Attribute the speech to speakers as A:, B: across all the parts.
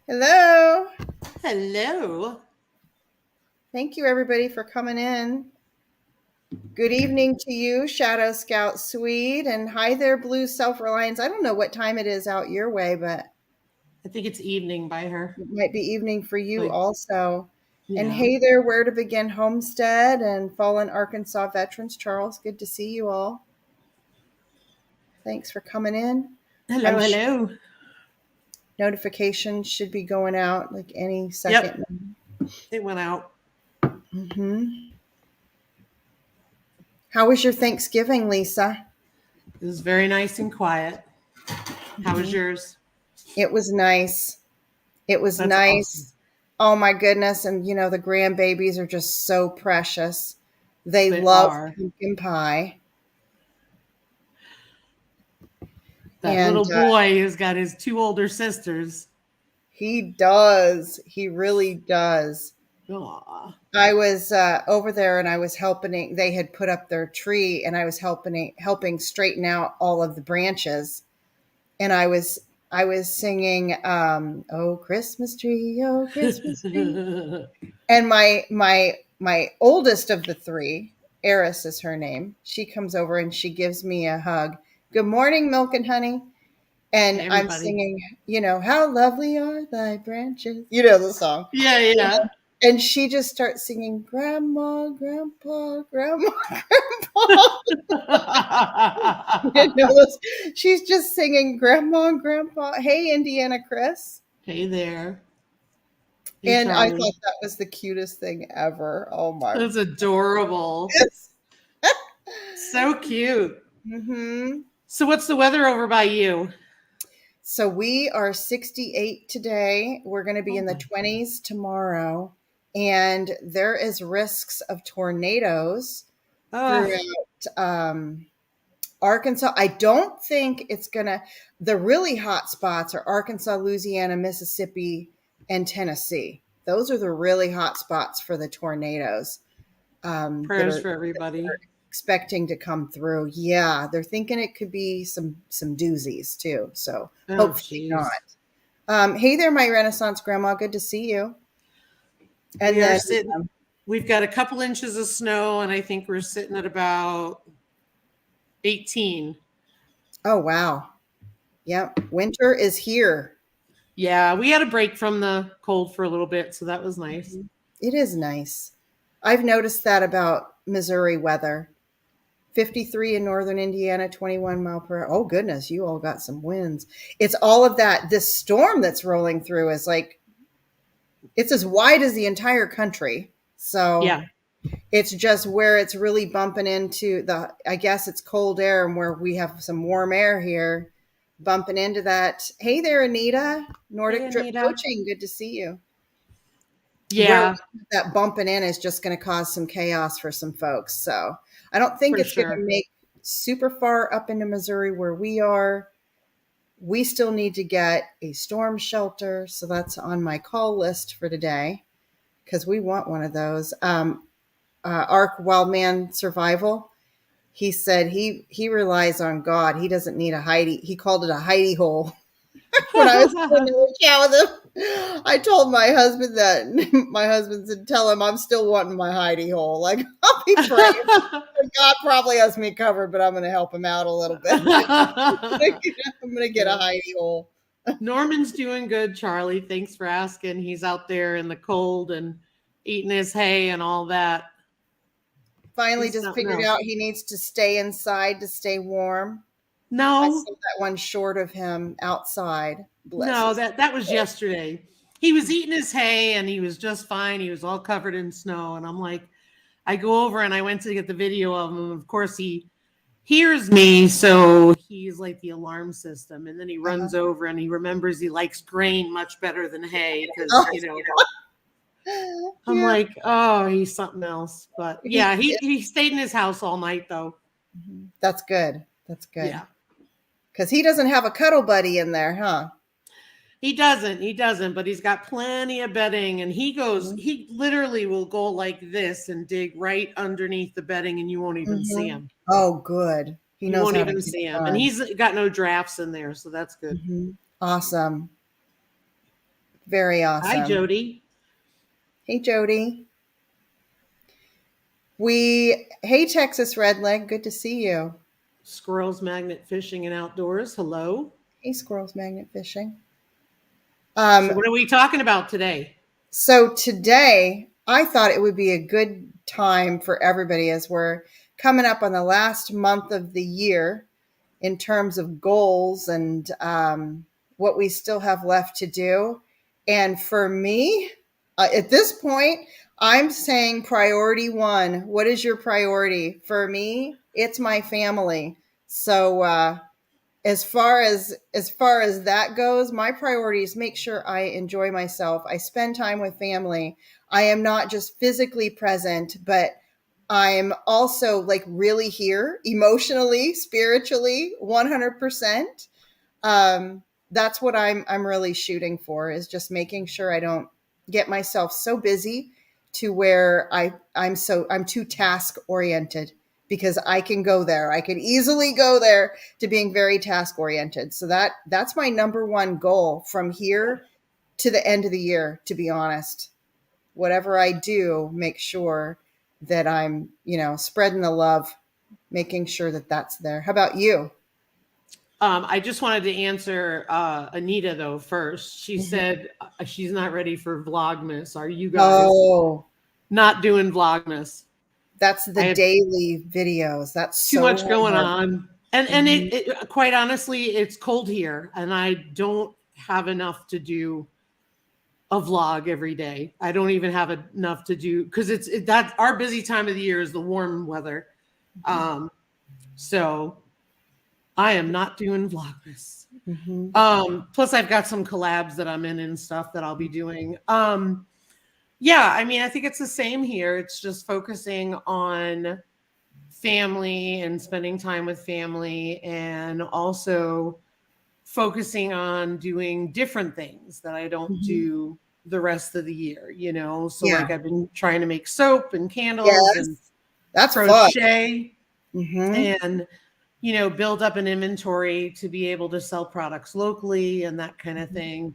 A: Hello.
B: Hello.
A: Thank you, everybody, for coming in. Good evening to you, Shadow Scout Swede. And hi there, Blue Self Reliance. I don't know what time it is out your way, but
B: I think it's evening by her.
A: it might be evening for you
B: Like,
A: also. And
B: yeah.
A: hey there, Where to Begin Homestead and Fallen Arkansas Veterans. Charles, good to see you all. Thanks for coming in. I'm
B: Hello,
A: sure
B: hello.
A: notifications should be going out like any
B: Yep,
A: second.
B: it went out.
A: hmm How was your Thanksgiving, Lisa?
B: It was very nice and quiet. How was
A: Mhm.
B: yours?
A: It was nice. It was
B: That's awesome.
A: nice. Oh my goodness. And the grandbabies are just so precious. They
B: They
A: love
B: are.
A: pumpkin pie.
B: That
A: And
B: little boy has got his two older sisters.
A: he does. He really does.
B: Aw.
A: I was over there and I was helping. They had put up their tree and I was helping straighten out all of the branches. And I was singing, "Oh Christmas tree, oh Christmas tree." And my oldest of the three, Eris is her name, she comes over and she gives me a hug. Good morning, Milk and Honey. And
B: Hey,
A: I'm
B: everybody.
A: singing, how lovely are thy branches. You know the song.
B: Yeah, yeah.
A: And she just starts singing, Grandma, Grandpa, Grandma, Grandpa. She's just singing Grandma, Grandpa. Hey, Indiana Chris.
B: Hey there. Hey,
A: And I thought
B: Charlie.
A: that was the cutest thing ever. Oh my
B: That's adorable.
A: goodness.
B: So cute.
A: hmm
B: So, what's the weather over by you?
A: So we are 68 today. We're going to be
B: Oh,
A: in the
B: my.
A: 20s tomorrow. And there is risks of tornadoes
B: Oh,
A: throughout Arkansas. I don't think it's going to, the really hot spots are Arkansas, Louisiana, Mississippi, and Tennessee. Those are the really hot spots for the tornadoes that
B: prayers
A: are
B: for everybody.
A: expecting to come through. Yeah, they're thinking it could be some doozies too. So
B: Oh,
A: hopefully not.
B: jeez.
A: Hey there, my Renaissance grandma. Good to see you. And
B: We are
A: then,
B: sitting, we've got a couple inches of snow, and I think we're sitting at about 18.
A: oh wow, yep, winter is here.
B: Yeah, we had a break from the cold for a little bit, so that was nice.
A: It is nice. I've noticed that about Missouri weather. 53 in northern Indiana, 21 mile per hour. Oh goodness, you all got some winds. It's all of that. This storm that's rolling through is like it's as wide as the entire country. So
B: Yeah,
A: it's just where it's really bumping into I guess it's cold air and where we have some warm air here bumping into that. Hey there, Anita.
B: hey,
A: Nordic Drip
B: Anita.
A: Coaching. Good to see you. Where
B: Yeah,
A: that bumping in is just going to cause some chaos for some folks. So I don't think
B: for
A: it's going to
B: sure.
A: make super far up into Missouri where we are. We still need to get a storm shelter. So that's on my call list for today because we want one of those. Ark Wildman Survival. He said he relies on God. He doesn't need a hidey. He called it a hidey hole when I was in the chat with him. I told my husband that. My husband said, "Tell him I'm still wanting my hidey hole. Like I'll be praying. God probably has me covered, but I'm going to help him out a little bit. I'm going to get a
B: Yeah.
A: hidey hole."
B: Norman's doing good, Charlie. Thanks for asking. He's out there in the cold and eating his hay and all that.
A: Finally,
B: He's
A: just
B: something
A: figured
B: else.
A: out he needs to stay inside to stay warm. I
B: No,
A: saw that one short of him outside. Bless
B: no,
A: his
B: that was
A: soul.
B: yesterday. He was eating his hay and he was just fine. He was all covered in snow. And I'm like, I go over and I went to get the video of him. Of course, he hears me. So he's like the alarm system. And then he
A: Uh-huh.
B: runs over and he remembers he likes grain much better than hay because,
A: Oh,
B: I'm
A: yeah.
B: like, oh, he's something else. But
A: He,
B: yeah, he stayed in his house all night though.
A: that's good. That's good.
B: Yeah.
A: Because he doesn't have a cuddle buddy in there, huh?
B: He doesn't, but he's got plenty of bedding and
A: Mhm.
B: he literally will go like this and dig right underneath the bedding and you won't even see
A: Mhm.
B: him.
A: Oh, good. He
B: You
A: knows
B: won't
A: how to
B: even
A: get
B: see
A: it
B: him. And
A: done.
B: he's got no drafts in there, so that's good.
A: Mhm. Awesome. Very
B: Hi,
A: awesome.
B: Jody.
A: Hey, Jody. Hey, Texas Redleg. Good to see you.
B: Squirrels Magnet Fishing and Outdoors. Hello.
A: Hey, Squirrels Magnet Fishing.
B: So, what are we talking about today?
A: So today, I thought it would be a good time for everybody as we're coming up on the last month of the year in terms of goals and what we still have left to do. And for me, at this point, I'm saying priority one. What is your priority? For me, it's my family. So as far as that goes, my priority is make sure I enjoy myself. I spend time with family. I am not just physically present, but I'm also like really here emotionally, spiritually, 100%. That's what I'm really shooting for, is just making sure I don't get myself so busy to where I'm too task oriented, because I can go there. I can easily go there to being very task oriented. So that's my number one goal from here to the end of the year, to be honest. Whatever I do, make sure that I'm, spreading the love, making sure that that's there. How about you?
B: I just wanted to answer Anita though first. She said she's not ready for Vlogmas. Are you guys
A: Oh,
B: not doing Vlogmas?
A: that's
B: I
A: the
B: have
A: daily videos. That's
B: too
A: so
B: much going
A: hard.
B: on, and
A: Mhm.
B: quite honestly, it's cold here, and I don't have enough to do a vlog every day. I don't even have enough to do because that our busy time of the year is the warm weather. Um, so I am not doing Vlogmas.
A: Mhm.
B: Plus I've got some collabs that I'm in and stuff that I'll be doing. Yeah, I mean, I think it's the same here. It's just focusing on family and spending time with family, and also focusing on doing different things that I don't
A: Mhm.
B: do the rest of the year, you know? So,
A: Yeah.
B: like, I've been trying to make soap and candles and
A: Yes. That's fun.
B: crochet
A: Mhm.
B: and, build up an inventory to be able to sell products locally and that kind of thing.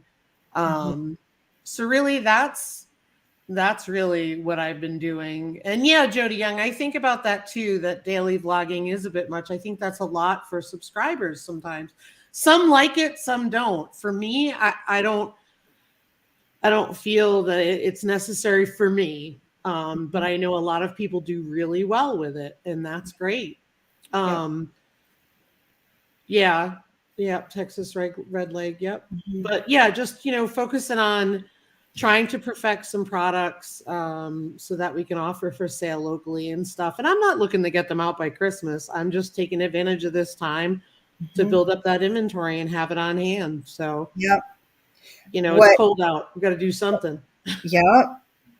A: Mhm.
B: So really that's really what I've been doing. And yeah, Jody Young, I think about that too, that daily vlogging is a bit much. I think that's a lot for subscribers sometimes. Some like it, some don't. For me, I don't feel that it's necessary for me. But I know a lot of people do really well with it, and that's great.
A: Yep.
B: Um, yeah, yeah, Texas red leg, yep.
A: Mhm.
B: But yeah, just focusing on trying to perfect some products so that we can offer for sale locally and stuff. And I'm not looking to get them out by Christmas. I'm just taking advantage of this time to
A: Mhm.
B: build up that inventory and have it on hand. So,
A: Yep.
B: it's
A: What
B: cold out. We got to do something.
A: Yep.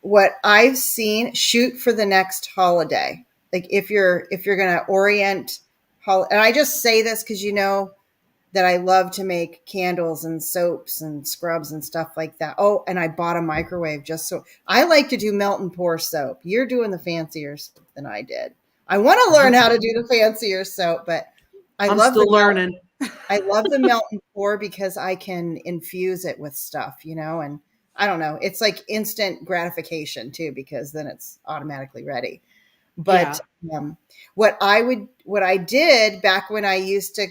A: What I've seen, shoot for the next holiday. Like if you're going to orient and I just say this cuz that I love to make candles and soaps and scrubs and stuff like that. Oh, and I bought a microwave just so I like to do melt and pour soap. You're doing the fancier soap than I did. I want to learn how to do the fancier soap, but I
B: I'm
A: love
B: still
A: the melt.
B: learning.
A: I love the melt and pour because I can infuse it with stuff, and I don't know. It's like instant gratification too, because then it's automatically ready. But
B: Yeah.
A: um, what I did back when I used to,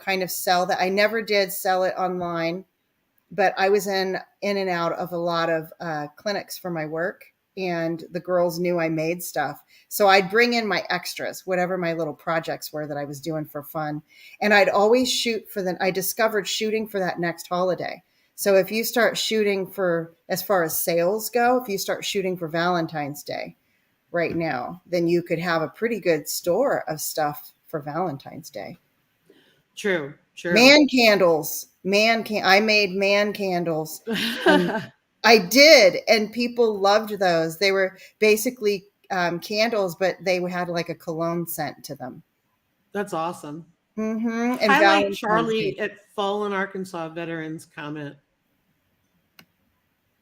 A: kind of sell that, I never did sell it online, but I was in and out of a lot of clinics for my work, and the girls knew I made stuff. So I'd bring in my extras, whatever my little projects were that I was doing for fun, and I'd always shoot for I discovered shooting for that next holiday. So if you start shooting for, as far as sales go, if you start shooting for Valentine's Day right now, then you could have a pretty good store of stuff for Valentine's Day.
B: True. True.
A: Man candles, I made man candles, and I did, and people loved those. They were basically candles, but they had like a cologne scent to them.
B: That's awesome.
A: And
B: Highlight
A: Valentine's Day.
B: Charlie at Fallen Arkansas Veterans comment.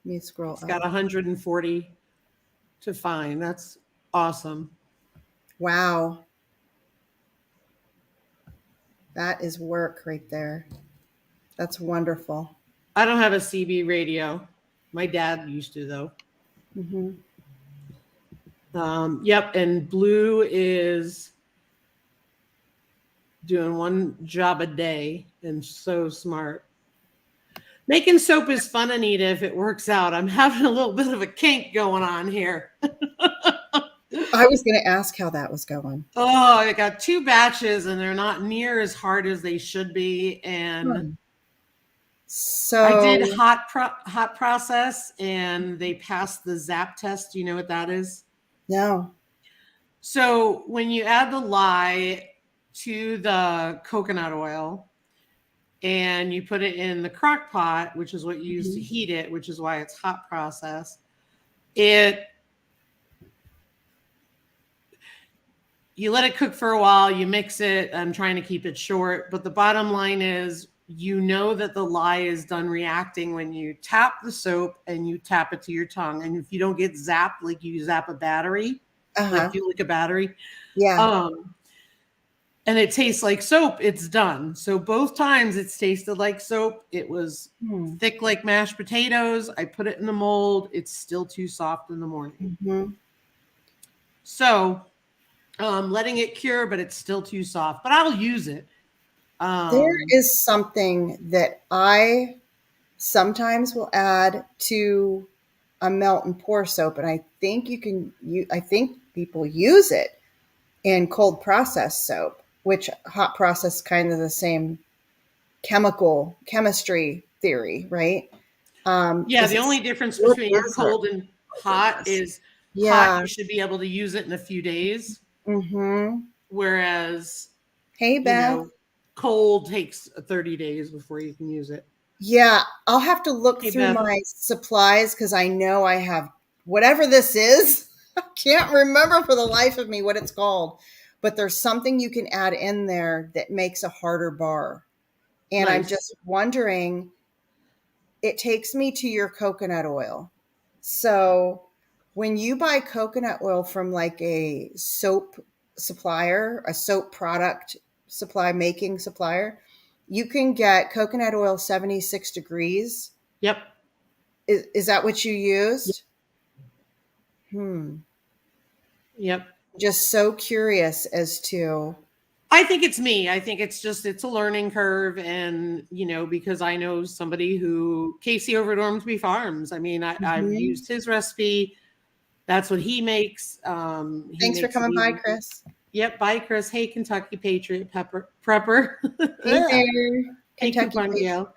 A: Let me scroll
B: He's got
A: up.
B: 140 to find. That's awesome.
A: Wow, that is work right there. That's wonderful.
B: I don't have a CB radio. My dad used to though.
A: Mm-hmm.
B: Yep, and Blue is doing one job a day and so smart. Making soap is fun, Anita, if it works out. I'm having a little bit of a kink going on here.
A: I was going to ask how that was going.
B: Oh, I got 2 batches and they're not near as hard as they should be. And I did
A: So,
B: hot process and they passed the ZAP test. Do you know what that is?
A: no.
B: So when you add the lye to the coconut oil and you put it in the crock pot, which is what you use to heat it, which is why it's hot process, you let it cook for a while, you mix it. I'm trying to keep it short, but the bottom line is you know that the lye is done reacting when you tap the soap and you tap it to your tongue. And if you don't get zapped like you zap a battery, like
A: Uh-huh.
B: if you lick a battery,
A: Yeah.
B: and it tastes like soap, it's done. So both times it's tasted like soap. It was thick like mashed potatoes. I put it in the mold. It's still too soft in the morning.
A: Mm-hmm.
B: So letting it cure, but it's still too soft. But I'll use it.
A: There is something that I sometimes will add to a melt and pour soap, and I think I think people use it in cold process soap, which hot process kind of the same chemistry theory, right?
B: Yeah,
A: Is
B: the
A: it
B: only difference
A: what
B: between
A: is it?
B: cold and hot is hot,
A: Yeah.
B: you should be able to use it in a few days.
A: Mm-hmm.
B: Whereas,
A: Hey, Beth.
B: cold takes 30 days before you can use it.
A: Yeah, I'll have to look
B: Hey,
A: through
B: Beth.
A: my supplies because I know I have whatever this is. I can't remember for the life of me what it's called, but there's something you can add in there that makes a harder bar. And I'm
B: Nice.
A: just wondering, it takes me to your coconut oil. So when you buy coconut oil from like a soap supplier, a soap product making supplier, you can get coconut oil 76 degrees.
B: Yep.
A: Is that what you used?
B: Yep.
A: Just so curious as to.
B: I think it's me. I think it's a learning curve. And, because I know somebody Casey over at Ormsby Farms. I mean, I've
A: Mhm.
B: used his recipe. That's what he makes. He
A: Thanks for
B: makes it
A: coming by,
B: easy.
A: Chris.
B: Yep. Bye, Chris. Hey, Kentucky Patriot prepper.
A: Hey there,
B: Hey,
A: Kentucky
B: Coupon
A: Patriot.
B: Gail.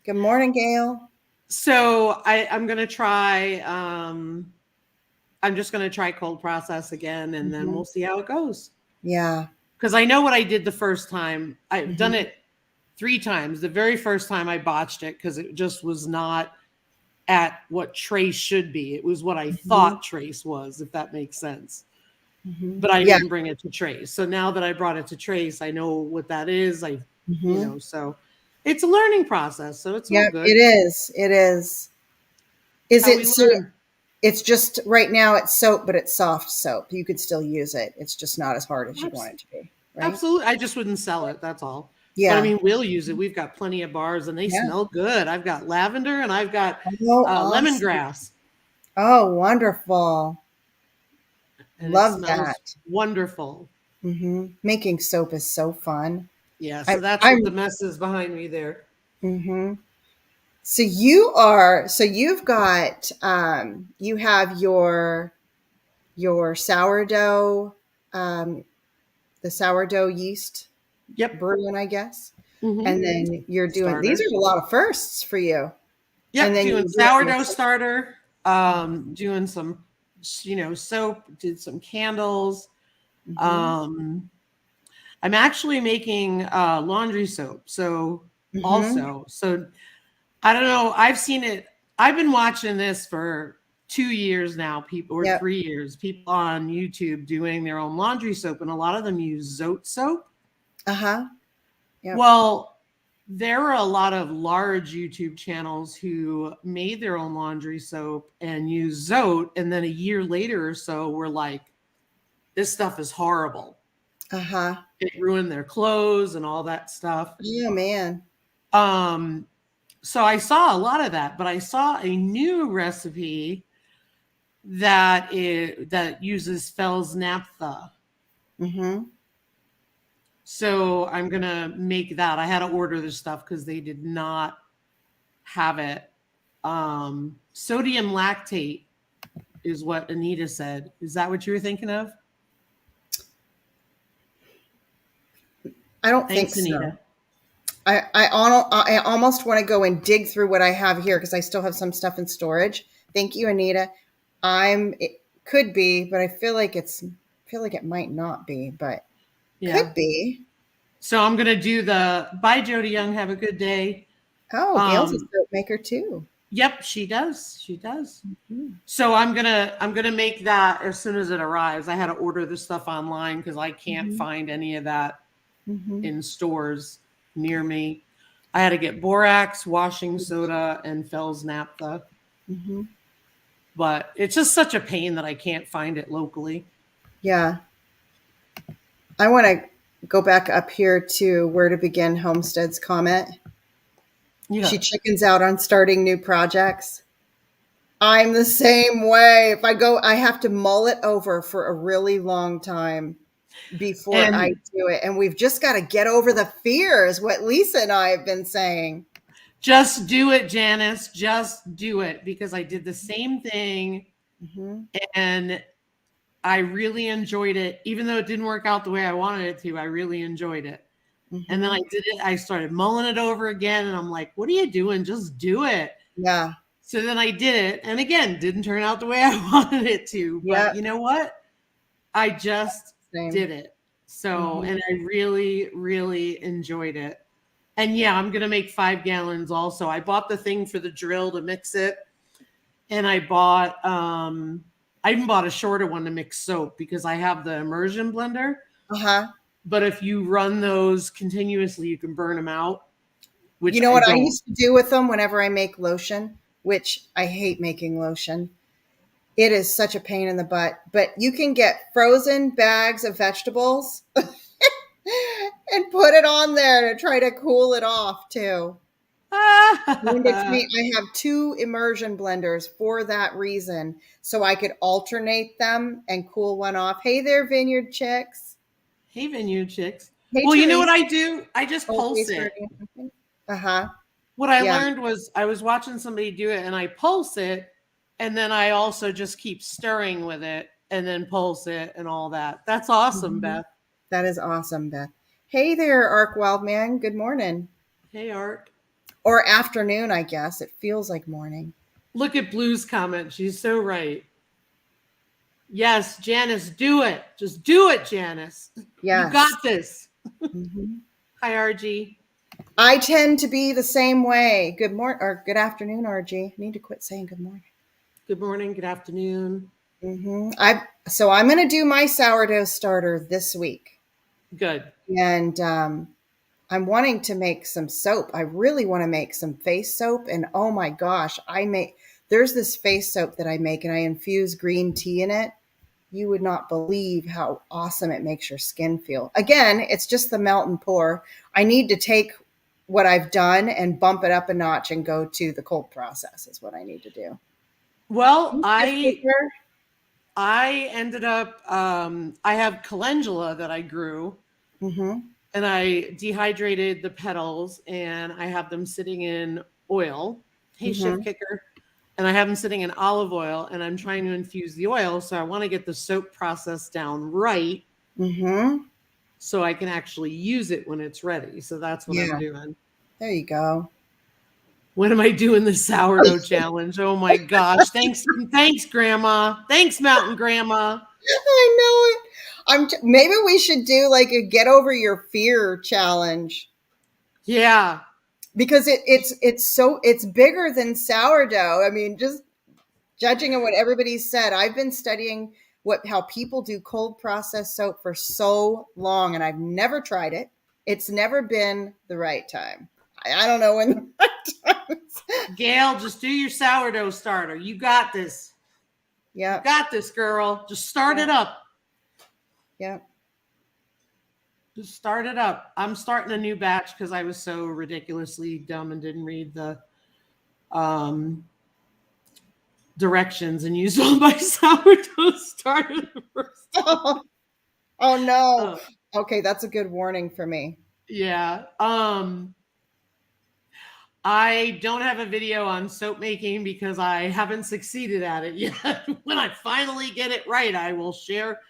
A: Good morning, Gail.
B: So I'm going to try, I'm just going to try cold process again, and then we'll see how it goes.
A: Yeah.
B: Because I know what I did the first time. I've done
A: Mhm.
B: it 3 times. The very first time I botched it because it just was not at what trace should be. It was what I thought trace was, if that makes sense. But I
A: Yeah.
B: didn't bring it to trace. So now that I brought it to trace, I know what that is. So it's a learning process. So it's all
A: Yeah,
B: good.
A: it is. It is. Is
B: How
A: it
B: we
A: so?
B: learn.
A: It's just right now it's soap, but it's soft soap. You could still use it. It's just not as hard as you want it to be, right?
B: Absolutely. I just wouldn't sell it. That's all. But I
A: Yeah.
B: mean, we'll use it. We've got plenty of bars and they
A: Yeah.
B: smell good. I've got lavender and I've got
A: Oh, awesome.
B: lemongrass,
A: Oh, wonderful.
B: and it
A: Love
B: smells
A: that.
B: wonderful.
A: Making soap is so fun.
B: Yeah.
A: I,
B: So that's what
A: I'm.
B: the mess is behind me there.
A: So you've got you have your sourdough, um, the sourdough yeast
B: Yep.
A: brewing, I guess.
B: Mm-hmm.
A: And then you're doing, these
B: Starter.
A: are a lot of firsts for you. And
B: Yep.
A: then
B: Doing
A: you're doing
B: sourdough
A: this.
B: starter, doing some, soap, did some candles.
A: Mhm,
B: Um, I'm actually making laundry soap. So
A: mhm,
B: also, so I don't know. I've seen it. I've been watching this for 2 years now, people, or
A: yep,
B: 3 years, people on YouTube doing their own laundry soap, and a lot of them use Zote soap.
A: uh-huh, yep,
B: Well, there are a lot of large YouTube channels who made their own laundry soap and use Zote, and then a year later or so, were like, this stuff is horrible.
A: uh-huh.
B: It ruined their clothes and all that stuff.
A: Oh man.
B: Um, So I saw a lot of that, but I saw a new recipe that uses Fells naphtha.
A: Mm-hmm.
B: So I'm gonna make that. I had to order the stuff because they did not have it. Sodium lactate is what Anita said. Is that what you were thinking of?
A: I don't think
B: Thanks,
A: so.
B: Anita.
A: I almost want to go and dig through what I have here because I still have some stuff in storage. Thank you, Anita. It could be, but I feel like it might not be, but
B: Yeah.
A: could be.
B: So I'm gonna do the bye, Jody Young. Have a good day.
A: Oh, Gail's a
B: Um,
A: soap maker too.
B: yep, she does. She does.
A: Mhm.
B: So I'm gonna make that as soon as it arrives. I had to order the stuff online because I can't
A: Mhm.
B: find any of that
A: Mhm.
B: in stores near me. I had to get borax, washing soda, and Fells naphtha.
A: Mhm.
B: But it's just such a pain that I can't find it locally.
A: Yeah. I want to go back up here to where to begin Homestead's comment.
B: Yeah.
A: She chickens out on starting new projects. I'm the same way. If I go, I have to mull it over for a really long time before I
B: And
A: do it. And we've just got to get over the fear, is what Lisa and I have been saying.
B: just do it, Janice. Just do it because I did the same thing
A: Mm-hmm.
B: and I really enjoyed it. Even though it didn't work out the way I wanted it to, I really enjoyed it. And then
A: Mm-hmm.
B: I did it. I started mulling it over again. And I'm like, what are you doing? Just do it.
A: Yeah.
B: So then I did it. And again, didn't turn out the way I wanted it to. But
A: Yep.
B: you know what? I just
A: Same.
B: did it. So,
A: Mm-hmm.
B: and I really, really enjoyed it. And yeah, I'm going to make 5 gallons also. I bought the thing for the drill to mix it. And I even bought a shorter one to mix soap because I have the immersion blender.
A: Uh-huh.
B: But if you run those continuously, you can burn them out, which
A: You know
B: I
A: what I
B: don't.
A: used to do with them whenever I make lotion, which I hate making lotion. It is such a pain in the butt, but you can get frozen bags of vegetables and put it on there to try to cool it off too. And it's me. I have two immersion blenders for that reason, so I could alternate them and cool one off. Hey there, Vineyard Chicks.
B: Hey, Vineyard Chicks.
A: Hey,
B: Well, you know what
A: Teresa.
B: I do? I just
A: Oh,
B: pulse
A: Teresa
B: it.
A: starting something. Uh huh.
B: What I
A: Yeah.
B: learned was I was watching somebody do it and I pulse it. And then I also just keep stirring with it and then pulse it and all that. That's awesome,
A: Mhm.
B: Beth.
A: That is awesome, Beth. Hey there, Ark Wildman. Good morning.
B: Hey, Art.
A: Or afternoon, I guess. It feels like morning.
B: Look at Blue's comment. She's so right. Yes, Janice, do it. Just do it, Janice. You
A: Yes.
B: got this.
A: Mhm.
B: Hi, RG.
A: I tend to be the same way. Good morning or good afternoon, RG. I need to quit saying good morning.
B: Good morning. Good afternoon.
A: I'm going to do my sourdough starter this week,
B: Good.
A: and I'm wanting to make some soap. I really want to make some face soap, and oh my gosh, there's this face soap that I make, and I infuse green tea in it. You would not believe how awesome it makes your skin feel. Again, it's just the melt and pour. I need to take what I've done and bump it up a notch and go to the cold process is what I need to do.
B: Well,
A: Shift paper.
B: I ended up I have calendula that I grew
A: Mm-hmm.
B: and I dehydrated the petals and I have them sitting in oil. Hey,
A: Mm-hmm.
B: shift kicker. And I have them sitting in olive oil and I'm trying to infuse the oil. So I want to get the soap process down right
A: Mm-hmm.
B: so I can actually use it when it's ready. So that's what I'm
A: Yeah.
B: doing.
A: There you go.
B: When am I doing the sourdough challenge? Oh my gosh. Thanks, Grandma. Thanks, Mountain Grandma.
A: I know it. Maybe we should do like a get over your fear challenge
B: Yeah.
A: because it's bigger than sourdough. I mean, just judging on what everybody said, I've been studying how people do cold process soap for so long, and I've never tried it. It's never been the right time. I don't know when the right time is.
B: Gail, just do your sourdough starter. You got this. You
A: Yep.
B: got this, girl. Just start it
A: Yep.
B: up.
A: Yep.
B: Just start it up. I'm starting a new batch because I was so ridiculously dumb and didn't read the directions and used all my sourdough starter the first time.
A: Oh no.
B: Uh,
A: Okay, that's a good warning for me.
B: yeah. I don't have a video on soap making because I haven't succeeded at it yet. When I finally get it right, I will share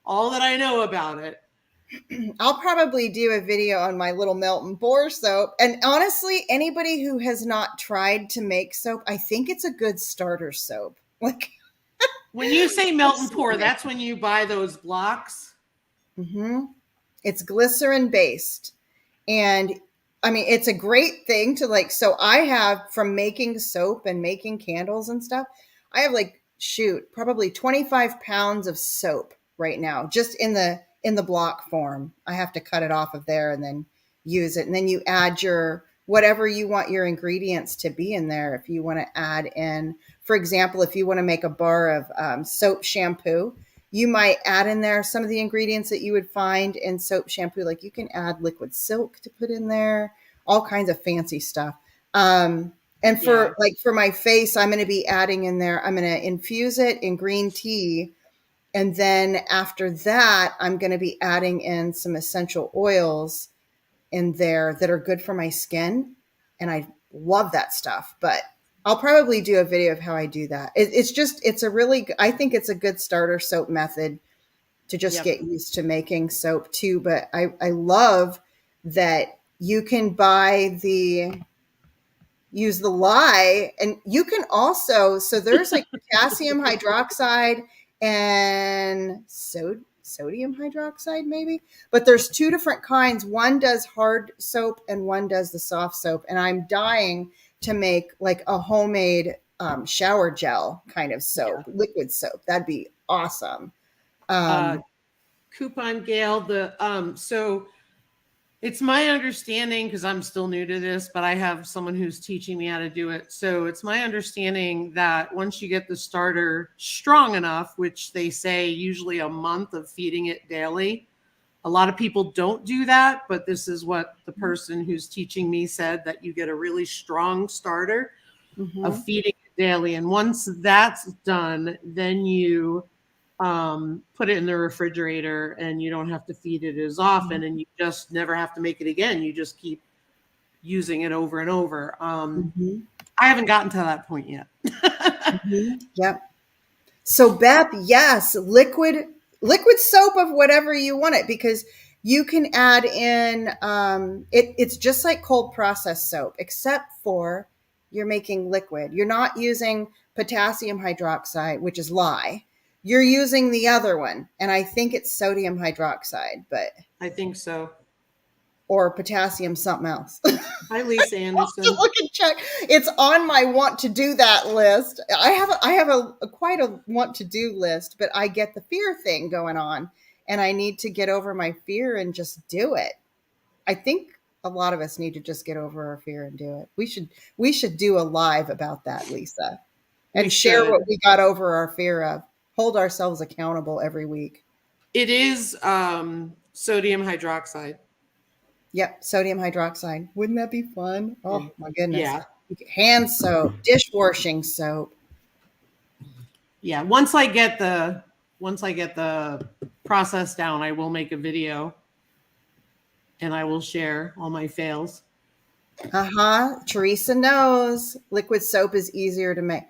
B: all that I know about it.
A: I'll probably do a video on my little melt and pour soap. And honestly, anybody who has not tried to make soap, I think it's a good starter soap. Like,
B: When you say melt and pour, that's when you buy those blocks.
A: it's glycerin based. And I mean, it's a great thing to like. So I have, from making soap and making candles and stuff, I have like, shoot, probably 25 pounds of soap right now, just in the block form. I have to cut it off of there and then use it. And then you add your whatever you want your ingredients to be in there. If you want to add in, for example, if you want to make a bar of soap shampoo, you might add in there some of the ingredients that you would find in soap shampoo. Like you can add liquid silk to put in there, all kinds of fancy stuff. And for like for my face, I'm going to be adding in there, I'm going to infuse it in green tea. And then after that, I'm going to be adding in some essential oils in there that are good for my skin. And I love that stuff, but I'll probably do a video of how I do that. It's a really, I think it's a good starter soap method to just get used to making soap too. But I love that you can use the lye, and you can also, so there's like potassium hydroxide and sodium hydroxide maybe, but there's two different kinds. One does hard soap and one does the soft soap. And I'm dying to make like a homemade shower gel kind of soap, liquid soap. That'd be awesome.
B: Coupon Gail, so it's my understanding, because I'm still new to this, but I have someone who's teaching me how to do it. So it's my understanding that once you get the starter strong enough, which they say usually a month of feeding it daily, a lot of people don't do that, but this is what the person who's teaching me said, that you get a really strong starter of feeding it daily. And once that's done, then you put it in the refrigerator and you don't have to feed it as often, and you just never have to make it again. You just keep using it over and over. I haven't gotten to that point yet.
A: Yep. So Beth, yes, liquid soap of whatever you want it, because you can add in it's just like cold processed soap, except for you're making liquid. You're not using potassium hydroxide, which is lye. You're using the other one, and I think it's sodium hydroxide, but
B: I think so.
A: Or potassium something else.
B: Hi, Lisa Anderson.
A: Look and check. It's on my want to do that list. I have a quite a want to do list, but I get the fear thing going on, and I need to get over my fear and just do it. I think a lot of us need to just get over our fear and do it. We should do a live about that, Lisa, and share what we got over our fear of. Hold ourselves accountable every week.
B: It is sodium hydroxide.
A: Yep, sodium hydroxide. Wouldn't that be fun? Oh my goodness.
B: Yeah.
A: Hand soap, dishwashing soap.
B: Yeah, once I get the process down, I will make a video and I will share all my fails.
A: Teresa knows liquid soap is easier to make.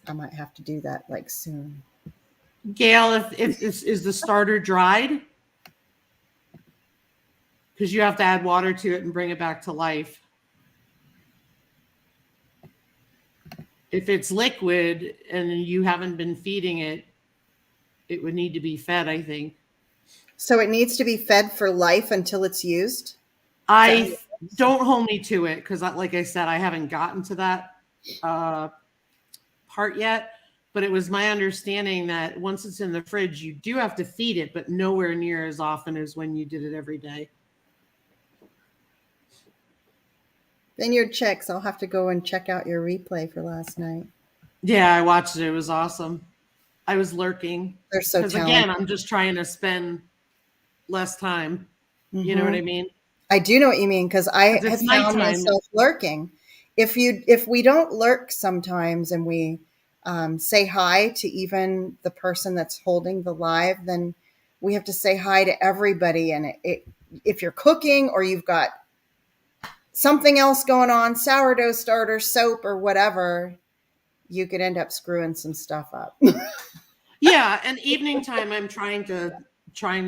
A: I might have to do that like soon.
B: Gail, if is the starter dried? Because you have to add water to it and bring it back to life. If it's liquid and you haven't been feeding it, it would need to be fed, I think.
A: So it needs to be fed for life until it's used?
B: Don't hold me to it, because like I said, I haven't gotten to that part yet. But it was my understanding that once it's in the fridge, you do have to feed it, but nowhere near as often as when you did it every day.
A: Then your checks. I'll have to go and check out your replay for last night.
B: Yeah, I watched it. It was awesome. I was lurking.
A: They're so talented.
B: Again, I'm just trying to spend less time. You know what I mean?
A: I do know what you mean, because I have found myself lurking. if we don't lurk sometimes and we say hi to even the person that's holding the live, then we have to say hi to everybody. And if you're cooking or you've got something else going on, sourdough starter, soap, or whatever, you could end up screwing some stuff up.
B: Yeah, and evening time I'm trying to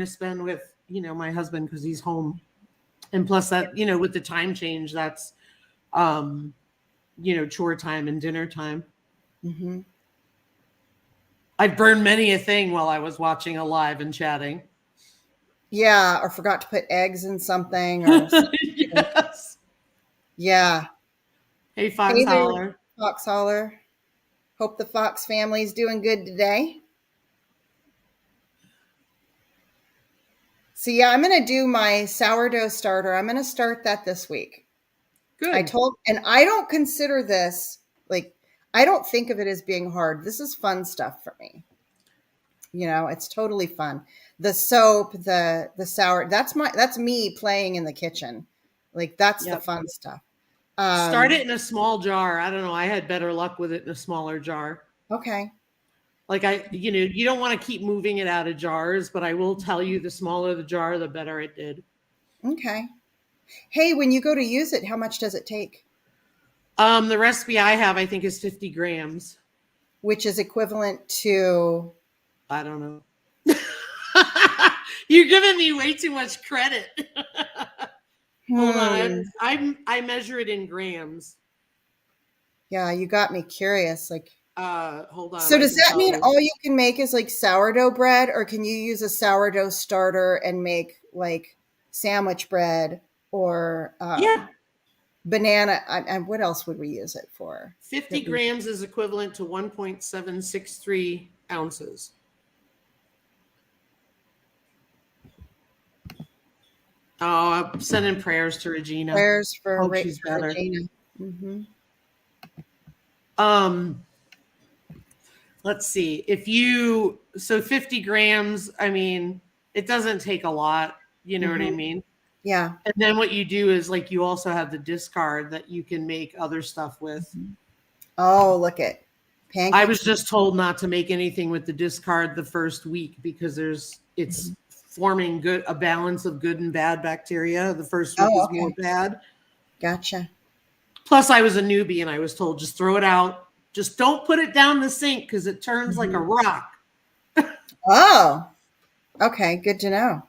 B: spend with, my husband because he's home. And plus that, with the time change, that's chore time and dinner time.
A: Mm-hmm.
B: I've burned many a thing while I was watching a live and chatting.
A: Yeah, or forgot to put eggs in something or
B: Yes.
A: Yeah.
B: Hey, Fox
A: Hey there,
B: Holler.
A: Fox Holler. Hope the Fox family's doing good today. So yeah, I'm going to do my sourdough starter. I'm going to start that this week.
B: Good.
A: And I don't consider this I don't think of it as being hard. This is fun stuff for me. It's totally fun. The soap, the sour, that's me playing in the kitchen. That's the fun stuff.
B: Start it in a small jar. I don't know. I had better luck with it in a smaller jar.
A: Okay.
B: You don't want to keep moving it out of jars, but I will tell you the smaller the jar, the better it did.
A: Okay. Hey, when you go to use it, how much does it take?
B: The recipe I have, I think, is 50 grams.
A: Which is equivalent to?
B: I don't know. You're giving me way too much credit. Hold on. I measure it in grams.
A: Yeah, you got me curious.
B: Hold on.
A: So does that mean all you can make is sourdough bread, or can you use a sourdough starter and make sandwich bread or banana? And what else would we use it for?
B: 50 grams is equivalent to 1.763 ounces. Oh, I'm sending prayers to Regina.
A: Prayers for
B: she's better.
A: Regina. Mm-hmm.
B: Let's see. 50 grams, I mean, it doesn't take a lot. You know what I mean?
A: Yeah.
B: And then what you do is you also have the discard that you can make other stuff with.
A: Oh, look at pancakes.
B: I was just told not to make anything with the discard the first week because it's forming a balance of good and bad bacteria. The first week is more bad.
A: Gotcha.
B: Plus, I was a newbie and I was told just throw it out. Just don't put it down the sink because it turns like a rock.
A: Oh, okay. Good to know.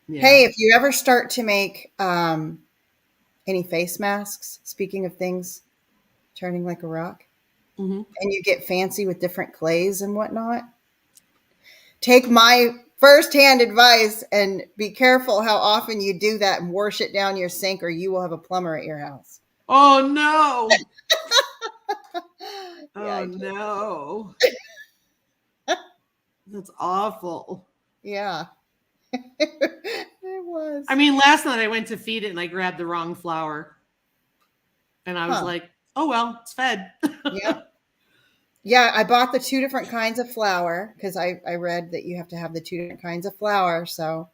A: Yeah. Hey, if you ever start to make any face masks, speaking of things turning like a rock, and you get fancy with different clays and whatnot, take my firsthand advice and be careful how often you do that and wash it down your sink, or you will have a plumber at your house.
B: Oh, no. Oh, no. That's awful.
A: Yeah. It was.
B: I mean, last night I went to feed it and I grabbed the wrong flour. And I was like, oh, well, it's fed.
A: Yeah. Yeah, I bought the 2 different kinds of flour because I read that you have to have the 2 different kinds of flour. So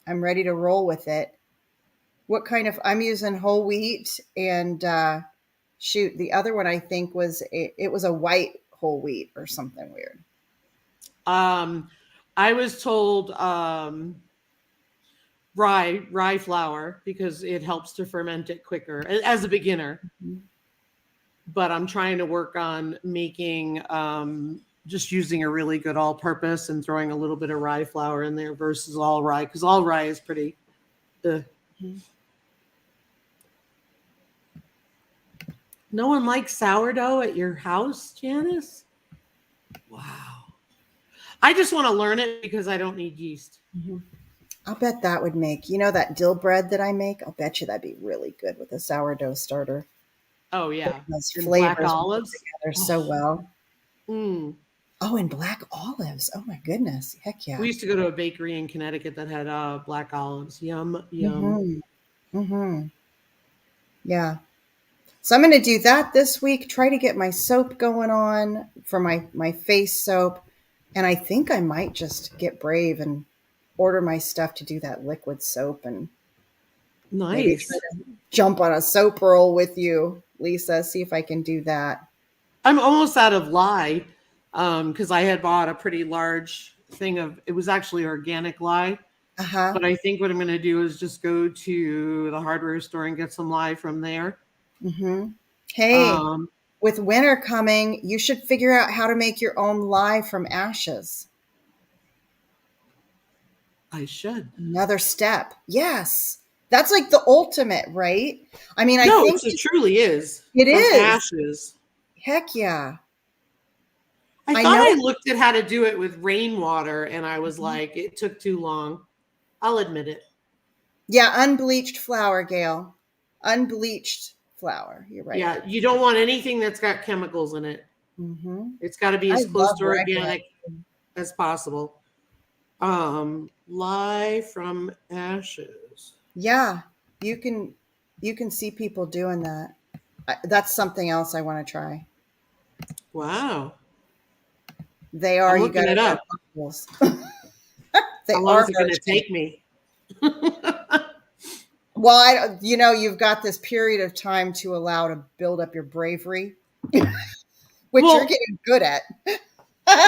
A: I'm ready to roll with it. What kind of, I'm using whole wheat and the other one I think it was a white whole wheat or something weird.
B: I was told rye flour because it helps to ferment it quicker as a beginner. But I'm trying to work on making just using a really good all-purpose and throwing a little bit of rye flour in there versus all rye because all rye is pretty. No one likes sourdough at your house, Janice? Wow. I just want to learn it because I don't need yeast.
A: I'll bet that would make, that dill bread that I make, I'll bet you that'd be really good with a sourdough starter.
B: Oh, yeah.
A: Those flavors
B: black olives
A: together so well.
B: Mm.
A: Oh, and black olives. Oh, my goodness. Heck yeah.
B: We used to go to a bakery in Connecticut that had black olives. Yum, yum.
A: Yeah. So I'm going to do that this week. Try to get my soap going on for my face soap. And I think I might just get brave and order my stuff to do that liquid soap and
B: nice.
A: jump on a soap roll with you Lisa. See if I can do that.
B: I'm almost out of lye because I had bought a pretty large thing of, it was actually organic lye.
A: Uh-huh.
B: But I think what I'm going to do is just go to the hardware store and get some lye from there.
A: Mm-hmm. Hey,
B: Um,
A: with winter coming, you should figure out how to make your own lye from ashes.
B: I should.
A: Another step. Yes. That's like the ultimate, right? I mean, I
B: No,
A: think
B: it truly is
A: it
B: from
A: is.
B: ashes.
A: Heck yeah.
B: I
A: I
B: thought
A: know.
B: I looked at how to do it with rainwater and I was like, it took too long. I'll admit it.
A: Yeah, unbleached flour, Gail. Unbleached flour. You're right.
B: Yeah, you don't want anything that's got chemicals in it.
A: Mm-hmm.
B: It's got to be
A: I
B: as close
A: love
B: to
A: regular.
B: organic as possible. Lye from ashes.
A: Yeah, you can see people doing that. That's something else I want to try.
B: Wow.
A: They are.
B: I'm
A: You got
B: looking
A: to
B: it
A: wear
B: up.
A: goggles. They
B: How long
A: are
B: is it going
A: harsh.
B: to take me?
A: Well, you've got this period of time to allow to build up your bravery, which you're
B: Well,
A: getting good at.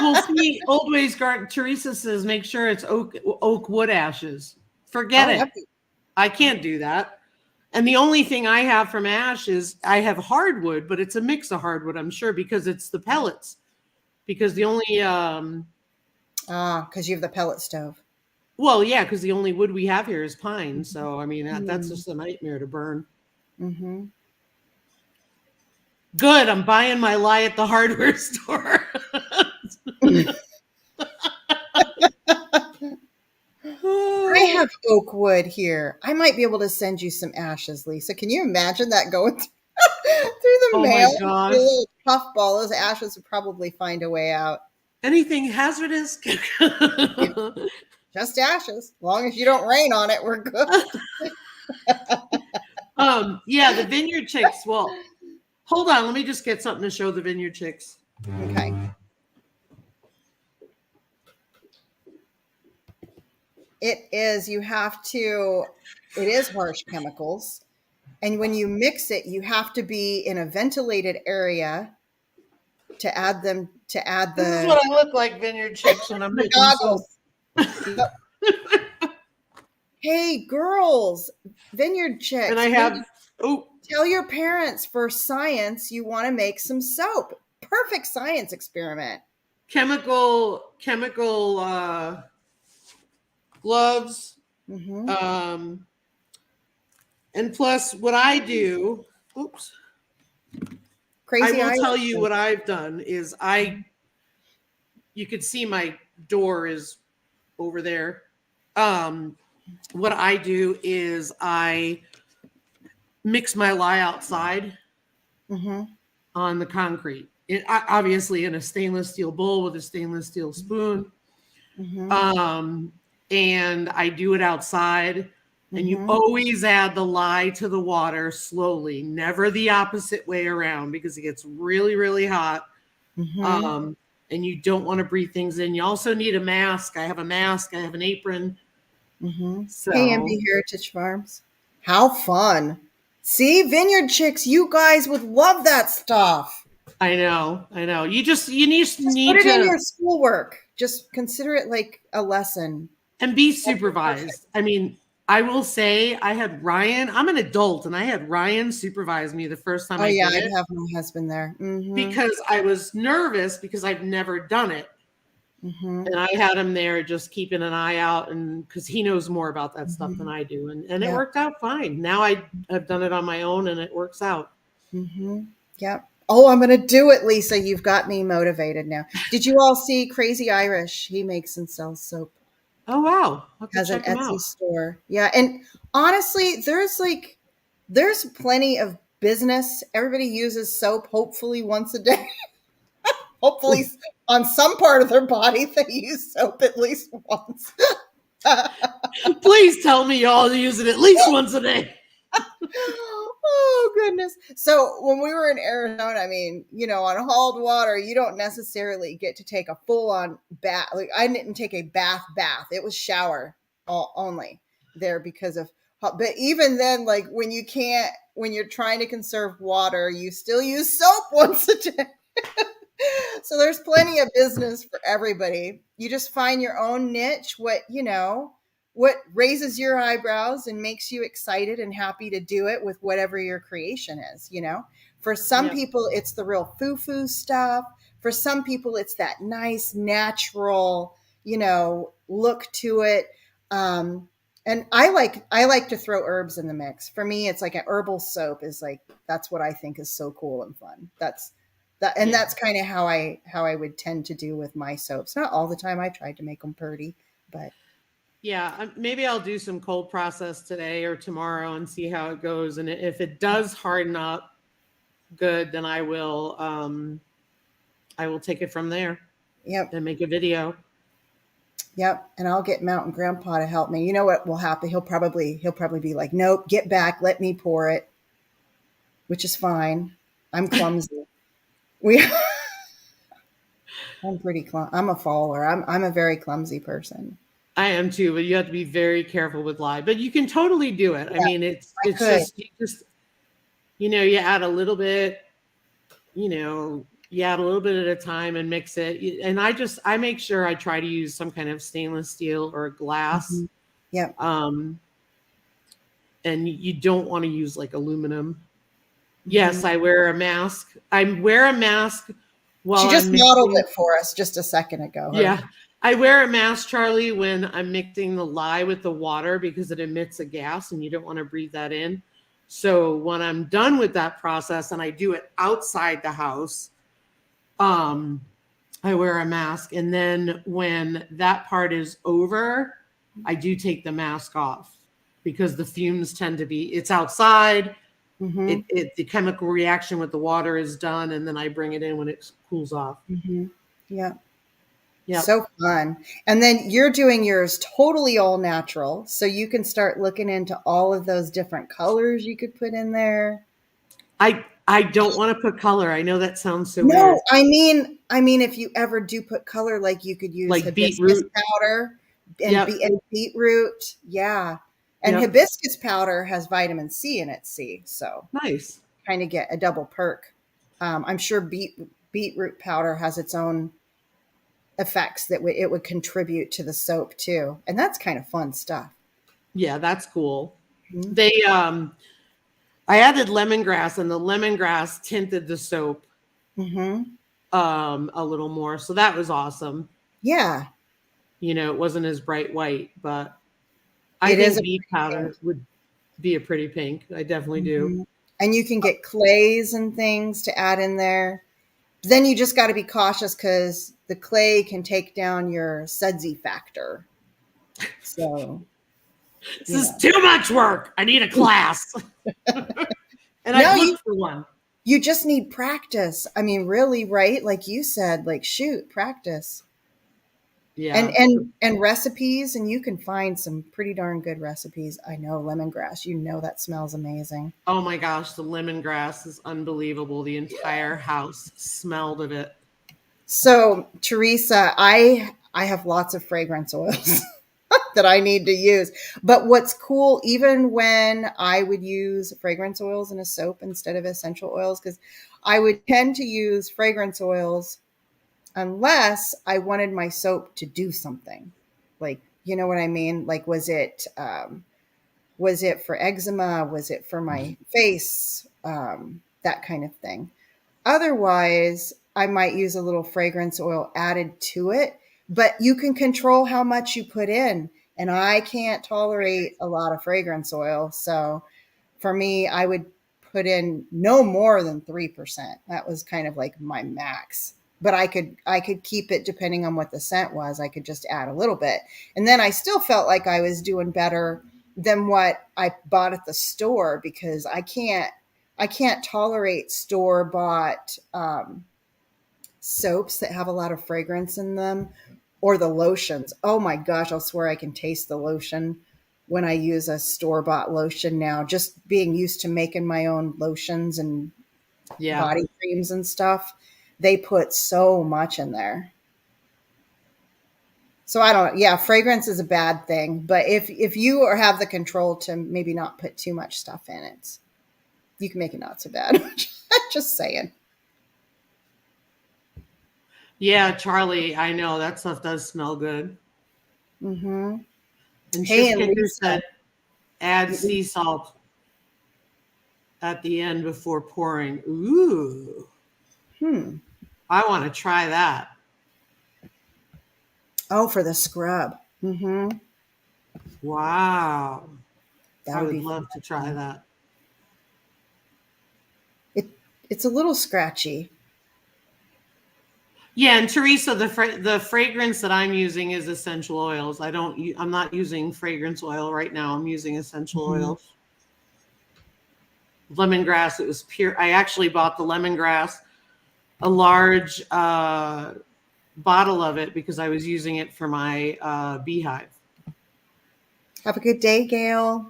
B: we'll see. Old Ways Garden. Teresa says make sure it's oak wood ashes. Forget
A: Oh,
B: it. I can't do that. And the only thing I have from ash is I have hardwood, but it's a mix of hardwood, I'm sure, because it's the pellets. Because the only
A: because you have the pellet stove.
B: well, yeah, because the only wood we have here is pine. So I mean that's just a nightmare to burn.
A: Mm-hmm.
B: Good. I'm buying my lye at the hardware store.
A: I have oak wood here. I might be able to send you some ashes, Lisa. Can you imagine that going through the
B: Oh my
A: mail? Your
B: gosh.
A: little puffball. Those ashes would probably find a way out.
B: Anything hazardous?
A: Just ashes. As long as you don't rain on it, we're good.
B: Yeah, the vineyard chicks. Well, hold on, let me just get something to show the vineyard chicks.
A: Okay. It is, it is harsh chemicals. And when you mix it, you have to be in a ventilated area to add
B: This is
A: the
B: what I look like, vineyard chicks, when I'm making soap.
A: goggles. Yep. Hey, girls, vineyard chicks.
B: And I have
A: Tell your parents for science you want to make some soap. Perfect science experiment.
B: chemical gloves.
A: Mm-hmm.
B: And plus what I do,
A: Crazy
B: I will
A: Irish.
B: tell you what I've done is you could see my door is over there. What I do is I mix my lye outside
A: Mm-hmm.
B: on the concrete. Obviously in a stainless steel bowl with a stainless steel spoon.
A: Mm-hmm.
B: And I do it outside. And you
A: Mm-hmm.
B: always add the lye to the water slowly, never the opposite way around because it gets really, really hot.
A: Mm-hmm.
B: And you don't want to breathe things in. You also need a mask. I have a mask. I have an apron.
A: Mm-hmm.
B: So
A: Hey, MB Heritage Farms. How fun. See, vineyard chicks, you guys would love that stuff.
B: I know. You just
A: Put
B: need
A: it in
B: to
A: your schoolwork. Just consider it like a lesson.
B: and be supervised. I mean, I will say I had Ryan. I'm an adult, and I had Ryan supervise me the first time
A: Oh
B: I
A: yeah,
B: did
A: I'd
B: it
A: have my husband there. Mm-hmm.
B: because I was nervous because I've never done it.
A: Mm-hmm.
B: And I had him there just keeping an eye out and because he knows more about that stuff than I do. And it worked out fine. Now I've done it on my own and it works out.
A: Mm-hmm. Yep. Oh, I'm going to do it, Lisa. You've got me motivated now. Did you all see Crazy Irish? He makes and sells soap.
B: Oh, wow. I'll
A: Has an
B: check him
A: Etsy
B: out.
A: store. Yeah. And honestly, there's plenty of business. Everybody uses soap hopefully once a day. Hopefully on some part of their body they use soap at least once.
B: Please tell me y'all use it at least once a day.
A: Oh goodness. So when we were in Arizona, I mean, on hauled water, you don't necessarily get to take a full on bath. Like I didn't take a bath. It was shower only there because of But even then, like when you can't, when you're trying to conserve water, you still use soap once a day. So there's plenty of business for everybody. You just find your own niche, what raises your eyebrows and makes you excited and happy to do it with whatever your creation is. For some
B: Yep.
A: people, it's the real foo-foo stuff. For some people, it's that nice, natural, look to it. And I like to throw herbs in the mix. For me, it's like an herbal soap is like, that's what I think is so cool and fun. That's kind of how I would tend to do with my soaps. Not all the time. I tried to make them pretty, but
B: Yeah, maybe I'll do some cold process today or tomorrow and see how it goes. And if it does harden up good, then I will take it from there
A: yep,
B: and make a video.
A: yep. And I'll get Mountain Grandpa to help me. You know what will happen? He'll probably be like, nope, get back, let me pour it, which is fine. I'm clumsy. We I'm pretty I'm a faller. I'm a very clumsy person.
B: I am too, but you have to be very careful with lye. But you can totally do it. I mean, it's
A: I
B: it's
A: could.
B: you add a little bit, you add a little bit at a time and mix it. And I make sure I try to use some kind of stainless steel or glass.
A: Mhm. Yep.
B: And you don't want to use like aluminum. Yes,
A: Mhm.
B: I wear a mask. I wear a mask while
A: She just
B: I'm
A: modeled
B: mixing.
A: it for us just a second ago.
B: Yeah. I wear a mask, Charlie, when I'm mixing the lye with the water because it emits a gas and you don't want to breathe that in. So when I'm done with that process and I do it outside the house, I wear a mask. And then when that part is over, I do take the mask off because the fumes tend to be, it's outside.
A: Mm-hmm.
B: The chemical reaction with the water is done, and then I bring it in when it cools off.
A: Mm-hmm. Yeah.
B: Yep.
A: So fun. And then you're doing yours totally all natural. So you can start looking into all of those different colors you could put in there.
B: I don't want to put color. I know that sounds so
A: No,
B: weird.
A: I mean, if you ever do put color, like you could use
B: Like
A: hibiscus
B: beetroot.
A: powder
B: Yep.
A: and beetroot. Yeah. And
B: Yep.
A: hibiscus powder has vitamin C in it, so
B: Nice.
A: kind of get a double perk. I'm sure beetroot powder has its own effects that it would contribute to the soap too, and that's kind of fun stuff.
B: Yeah, that's cool.
A: Mhm.
B: They I added lemongrass and the lemongrass tinted the soap
A: Mhm.
B: a little more. So that was awesome.
A: Yeah,
B: It wasn't as bright white, but I
A: it is
B: think
A: a
B: beet
A: pretty
B: powder would be a pretty pink. I definitely
A: pink.
B: do.
A: Mhm. And you can get clays and things to add in there. Then you just got to be cautious because the clay can take down your sudsy factor. So,
B: This
A: you
B: is
A: know.
B: too much work. I need a class. And
A: No,
B: I've
A: you
B: looked for one.
A: you just need practice. I mean, really, right? Like you said, like shoot, practice. and
B: Yeah.
A: and and recipes, and you can find some pretty darn good recipes. I know lemongrass, that smells amazing.
B: Oh my gosh, the lemongrass is unbelievable. The entire house smelled of it.
A: So Teresa, I have lots of fragrance oils that I need to use. But what's cool, even when I would use fragrance oils in a soap instead of essential oils, because I would tend to use fragrance oils unless I wanted my soap to do something. Like, you know what I mean? Like, was it for eczema? Was it for my face? That kind of thing. Otherwise, I might use a little fragrance oil added to it, but you can control how much you put in. And I can't tolerate a lot of fragrance oil. So for me, I would put in no more than 3%. That was kind of like my max. But I could keep it depending on what the scent was. I could just add a little bit. And then I still felt like I was doing better than what I bought at the store because I can't tolerate store bought soaps that have a lot of fragrance in them or the lotions. Oh my gosh, I'll swear I can taste the lotion when I use a store bought lotion now. Just being used to making my own lotions and
B: Yeah.
A: body creams and stuff, they put so much in there. So I don't, yeah, fragrance is a bad thing, but if you have the control to maybe not put too much stuff in it, you can make it not so bad. Just saying.
B: Yeah, Charlie, I know that stuff does smell good.
A: Mm-hmm.
B: And
A: Hey,
B: Shift
A: and
B: Kicker
A: Lisa.
B: said add sea salt at the end before pouring. Ooh, I want to try that.
A: Oh, for the scrub. Mm-hmm.
B: Wow.
A: That
B: I
A: would
B: would
A: be
B: love to try
A: fun.
B: that.
A: It it's a little scratchy.
B: Yeah, and Teresa, the fragrance that I'm using is essential oils. I'm not using fragrance oil right now. I'm using essential
A: Mm-hmm.
B: oils. Lemongrass, it was pure. I actually bought the lemongrass, a large bottle of it because I was using it for my beehive.
A: Have a good day, Gail.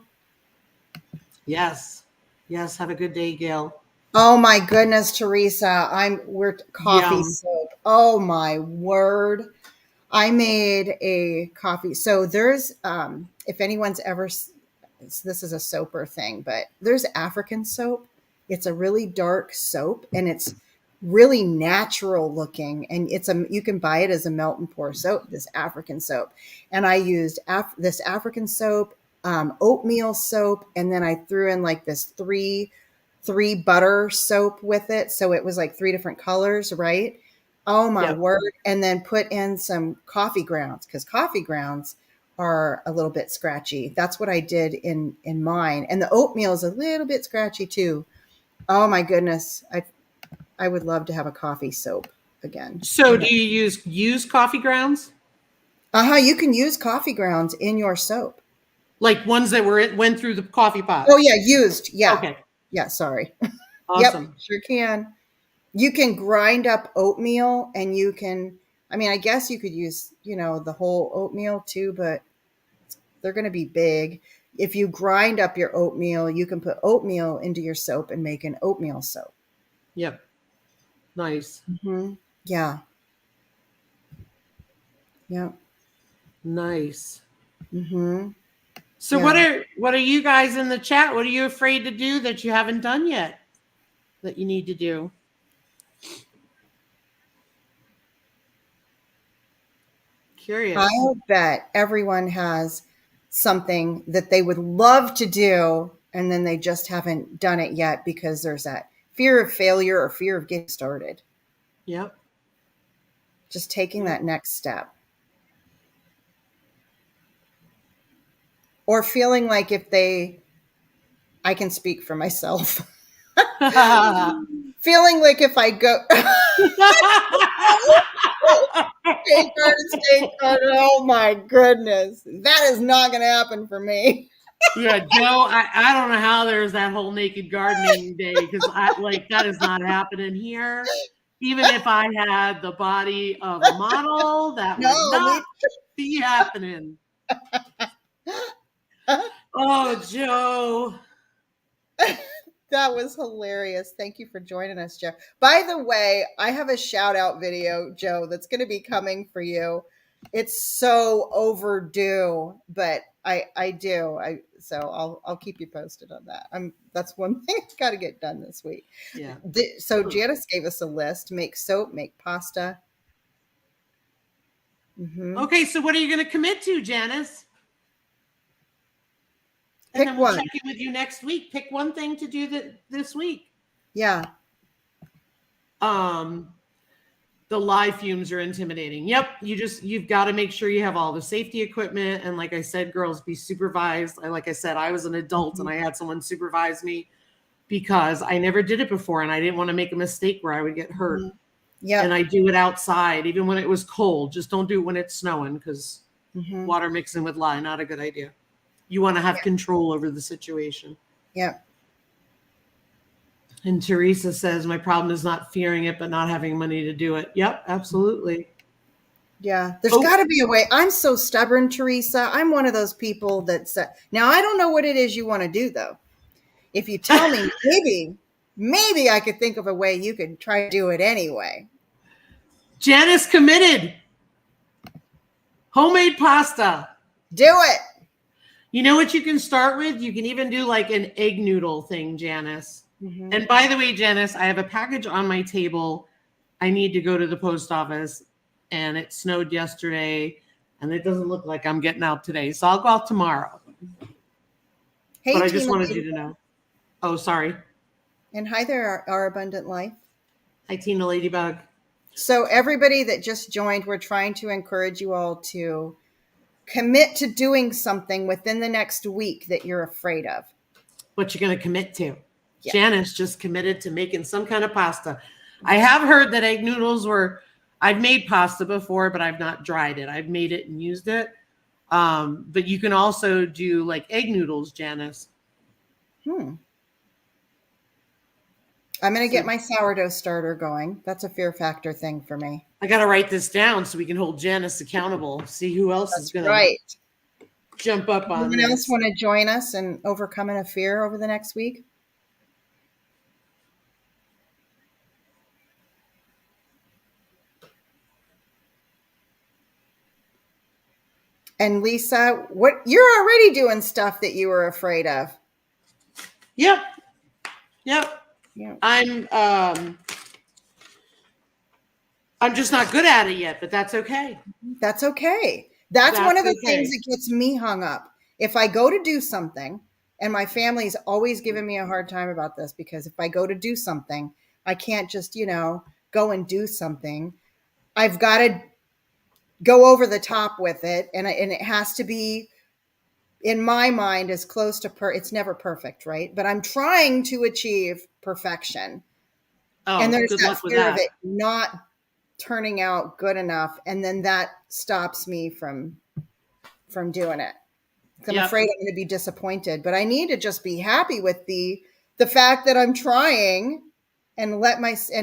B: Yes. Yes, have a good day, Gail.
A: Oh my goodness, Teresa. We're coffee
B: Yum.
A: soap. Oh my word. I made a coffee. So there's if anyone's ever this is a soaper thing, but there's African soap. It's a really dark soap and it's really natural looking, and you can buy it as a melt and pour soap, this African soap. And I used this African soap, oatmeal soap, and then I threw in like this three butter soap with it, so it was like three different colors, right? Oh my
B: Yep.
A: word. And then put in some coffee grounds, because coffee grounds are a little bit scratchy. That's what I did in mine. And the oatmeal is a little bit scratchy too. Oh my goodness. I would love to have a coffee soap again.
B: So do you use coffee grounds?
A: Uh-huh. You can use coffee grounds in your soap.
B: Like ones that went through the coffee pot?
A: Oh yeah, used. Yeah.
B: Okay.
A: Yeah, sorry. Yep,
B: Awesome.
A: sure can. You can grind up oatmeal and you can, I mean, I guess you could use, the whole oatmeal too, but they're going to be big. If you grind up your oatmeal, you can put oatmeal into your soap and make an oatmeal soap.
B: Yep. Nice.
A: Mm-hmm. Yeah. Yeah.
B: Nice.
A: Mm-hmm.
B: So
A: Yeah.
B: what are you guys in the chat? What are you afraid to do that you haven't done yet that you need to do? Curious.
A: I bet everyone has something that they would love to do and then they just haven't done it yet because there's that fear of failure or fear of getting started.
B: Yep.
A: Just taking that next step. Or feeling like I can speak for myself. Feeling like if I go state garden, oh my goodness, that is not going to happen for me.
B: Yeah, Joe, I don't know how there's that whole naked gardening day because that is not happening here. Even if I had the body of a model, that would not be happening. Oh, Joe.
A: That was hilarious. Thank you for joining us, Joe. By the way, I have a shout out video, Joe, that's going to be coming for you. It's so overdue, but I do. So I'll keep you posted on that. That's one thing I've got to get done this week.
B: Yeah.
A: So Janice gave us a list: make soap, make pasta. Mm-hmm.
B: Okay, so what are you going to commit to, Janice?
A: Pick
B: and then we'll
A: one.
B: check in with you next week. Pick one thing to do this week.
A: Yeah.
B: The live fumes are intimidating. Yep. You've got to make sure you have all the safety equipment. And like I said, girls, be supervised. Like I said, I was an adult and I had someone supervise me because I never did it before. And I didn't want to make a mistake where I would get hurt.
A: Yeah.
B: And I do it outside, even when it was cold. Just don't do it when it's snowing because water mixing with lye, not a good idea. You want to have control over the situation.
A: Yeah.
B: And Teresa says, my problem is not fearing it, but not having money to do it. Yep, absolutely.
A: Yeah, there's got to be a way. I'm so stubborn, Teresa. I'm one of those people that now I don't know what it is you want to do, though. If you tell me, maybe I could think of a way you could try to do it anyway.
B: Janice committed. Homemade pasta.
A: Do it.
B: You know what you can start with? You can even do like an egg noodle thing, Janice.
A: Mm-hmm.
B: And by the way, Janice, I have a package on my table. I need to go to the post office, and it snowed yesterday, and it doesn't look like I'm getting out today. So I'll go out tomorrow.
A: Hey,
B: but I
A: Tina,
B: just wanted you to know. Oh, sorry.
A: And hi there, our abundant life.
B: Hi, Tina Ladybug.
A: So everybody that just joined, we're trying to encourage you all to commit to doing something within the next week that you're afraid of.
B: What you're going to commit to.
A: Yeah.
B: Janice just committed to making some kind of pasta. I have heard that egg noodles I've made pasta before, but I've not dried it. I've made it and used it. But you can also do like egg noodles, Janice.
A: I'm going to get my sourdough starter going. That's a Fear Factor thing for me.
B: I got to write this down so we can hold Janice accountable. See who else is going
A: to
B: jump up on
A: Anyone else want to join us in overcoming a fear over the next week? And Lisa, you're already doing stuff that you were afraid of.
B: Yep.
A: Yeah.
B: I'm just not good at it yet, but that's okay.
A: That's okay. That's one of the things that gets me hung up. If I go to do something, and my family's always given me a hard time about this, because if I go to do something, I can't just, go and do something. I've got to go over the top with it. And it has to be, in my mind, as close to it's never perfect, right? But I'm trying to achieve perfection.
B: Oh,
A: and there's that fear of it not turning out good enough. And then that stops me from doing it. I'm afraid I'm going to be disappointed, but I need to just be happy with the fact that I'm trying and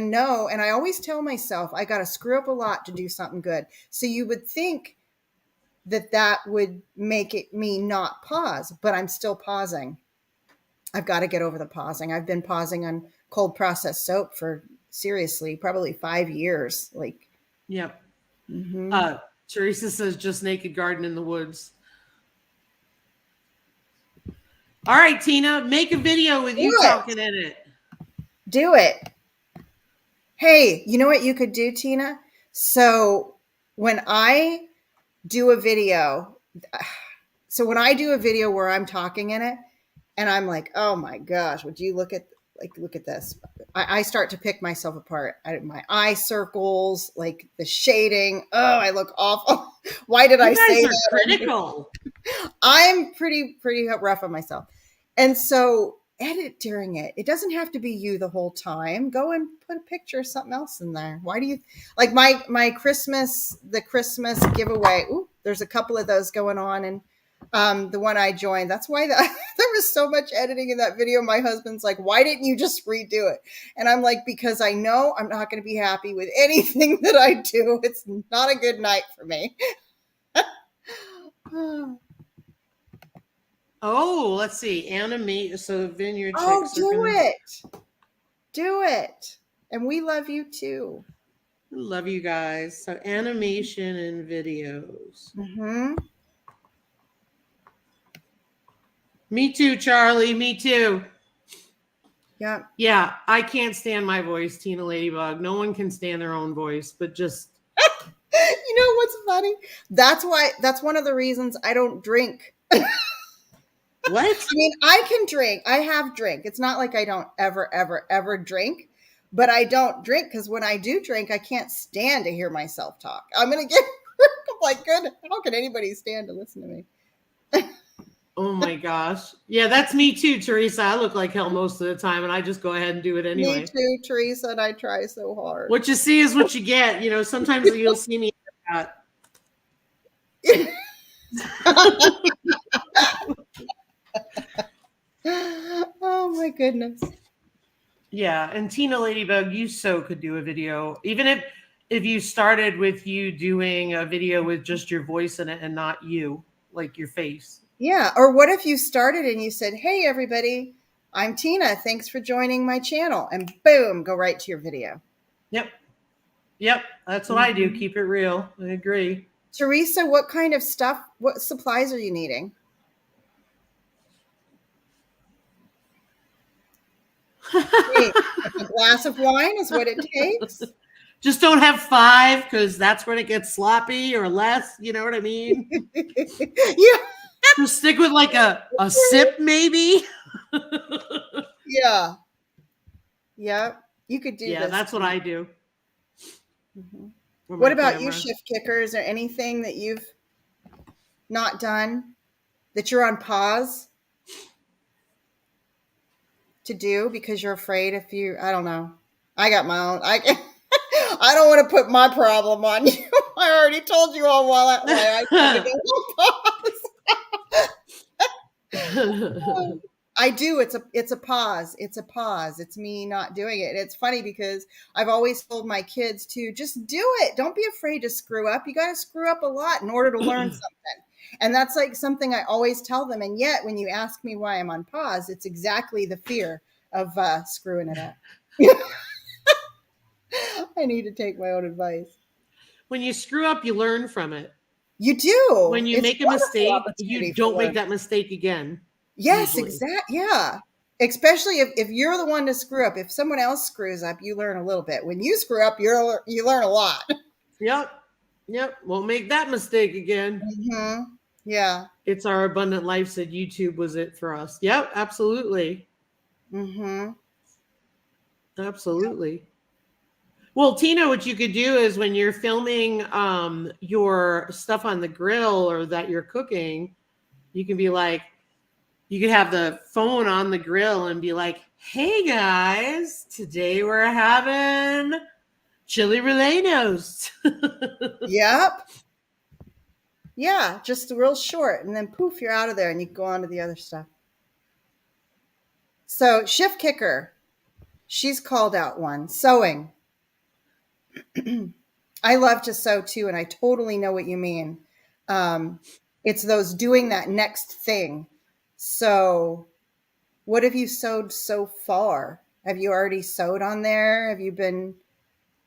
A: know. And I always tell myself, I got to screw up a lot to do something good. So you would think that would make me not pause, but I'm still pausing. I've got to get over the pausing. I've been pausing on cold processed soap for seriously, probably 5 years.
B: Yep.
A: Mm-hmm.
B: Teresa says just naked garden in the woods. All right, Tina, make a video with you talking in it.
A: Do it. Hey, you know what you could do, Tina? So when I do a video where I'm talking in it, and I'm like, oh my gosh, would you look at this? I start to pick myself apart. My eye circles, like the shading. Oh, I look awful. Why did I say that?
B: Critical.
A: I'm pretty rough on myself. And so edit during it. It doesn't have to be you the whole time. Go and put a picture of something else in there. Why do you like the Christmas giveaway? Ooh, there's a couple of those going on, and the one I joined. That's why there was so much editing in that video. My husband's like, why didn't you just redo it? And I'm like, because I know I'm not going to be happy with anything that I do. It's not a good night for me.
B: Oh, let's see. Animate. So Vineyard Chicks.
A: Oh, do it. And we love you too.
B: Love you guys. So animation and videos.
A: Mm-hmm.
B: Me too, Charlie. Me too.
A: Yeah.
B: Yeah, I can't stand my voice, Tina Ladybug. No one can stand their own voice, but just.
A: You know what's funny? That's one of the reasons I don't drink.
B: What?
A: I mean, I can drink. I have drink. It's not like I don't ever drink, but I don't drink because when I do drink, I can't stand to hear myself talk. I'm going to get like, good. How can anybody stand to listen to me?
B: Oh my gosh. Yeah, that's me too, Teresa. I look like hell most of the time, and I just go ahead and do it anyway.
A: Me too, Teresa, and I try so hard.
B: What you see is what you get. Sometimes you'll see me at
A: Oh my goodness.
B: Yeah, and Tina Ladybug, you could do a video, even if you started with you doing a video with just your voice in it and not you, like your face.
A: Yeah, or what if you started and you said, "Hey everybody, I'm Tina. Thanks for joining my channel," and boom, go right to your video.
B: Yep, that's what I do. Keep it real. I agree.
A: Teresa, what kind of stuff, what supplies are you needing? Hey, a glass of wine is what it takes.
B: Just don't have 5 because that's when it gets sloppy or less. You know what I mean?
A: Yeah.
B: Just stick with like a sip, maybe.
A: Yeah. Yeah. You could do
B: Yeah,
A: this.
B: that's what I do.
A: Mhm.
B: For
A: What
B: my
A: about you,
B: camera.
A: Shift Kicker? Is there anything that you've not done that you're on pause to do because you're afraid if you, I don't know. I got my own. I don't want to put my problem on you. I already told you all why I tend to go on pause. I do. It's a pause. It's a pause. It's me not doing it. And it's funny because I've always told my kids to just do it. Don't be afraid to screw up. You got to screw up a lot in order to learn something. And that's like something I always tell them. And yet, when you ask me why I'm on pause, it's exactly the fear of screwing it up. I need to take my own advice.
B: When you screw up, you learn from it.
A: You do.
B: When you
A: It's a
B: make a
A: wonderful
B: mistake, you
A: opportunity for
B: don't make
A: learning.
B: that mistake again.
A: Yes,
B: Usually.
A: exactly. Yeah. Especially if you're the one to screw up. If someone else screws up, you learn a little bit. When you screw up, you learn a lot.
B: Yep. Yep. Won't make that mistake again.
A: Mm-hmm. Yeah.
B: It's Our Abundant Life said YouTube was it for us. Yep, absolutely.
A: Mm-hmm.
B: Absolutely. Well, Tina, what you could do is when you're filming your stuff on the grill or that you're cooking, you can be like, you could have the phone on the grill and be like, hey guys, today we're having chili rellenos.
A: Yep. Yeah. Just real short. And then poof, you're out of there and you can go on to the other stuff. So Shift Kicker, she's called out one. Sewing. I love to sew too, and I totally know what you mean. Um, it's those doing that next thing. So, what have you sewed so far? Have you already sewed on there? Have you been?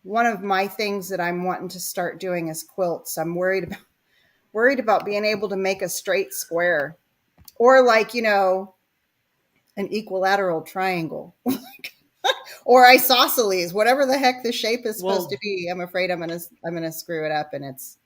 A: One of my things that I'm wanting to start doing is quilts. I'm worried about being able to make a straight square or like an equilateral triangle or isosceles, whatever the heck the shape is supposed to
B: Well,
A: be. I'm afraid I'm gonna screw it up, and it's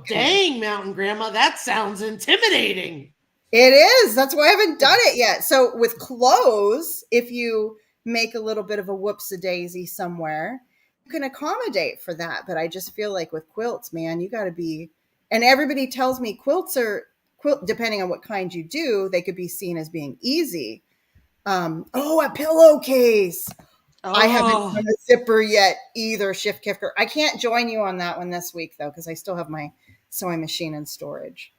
B: dang, Mountain Grandma, that sounds intimidating.
A: It is. That's why I haven't done it yet. So with clothes, if you make a little bit of a whoops-a-daisy somewhere, you can accommodate for that. But I just feel like with quilts, man, you got to be. And everybody tells me depending on what kind you do, they could be seen as being easy. A pillowcase. I haven't
B: Oh,
A: done a zipper yet either, Shift Kicker. I can't join you on that one this week though, because I still have my sewing machine in storage.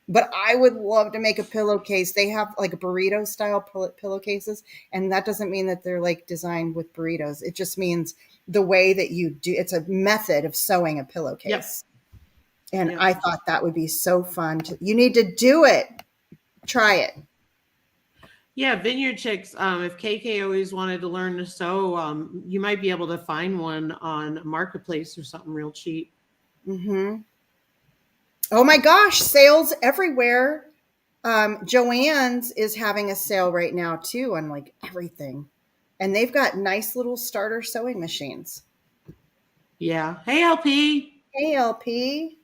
A: But I would love to make a pillowcase. They have like burrito style pillowcases, and that doesn't mean that they're like designed with burritos. It just means the way that you do. It's a method of sewing a
B: yep.
A: pillowcase, and
B: Yep.
A: I thought that would be so fun. You need to do it. Try it.
B: Yeah, Vineyard Chicks. If KK always wanted to learn to sew, you might be able to find one on Marketplace or something real cheap.
A: Mm-hmm. Oh my gosh, sales everywhere. Joann's is having a sale right now too on like everything. And they've got nice little starter sewing machines.
B: Yeah. Hey, LP.
A: Hey, LP.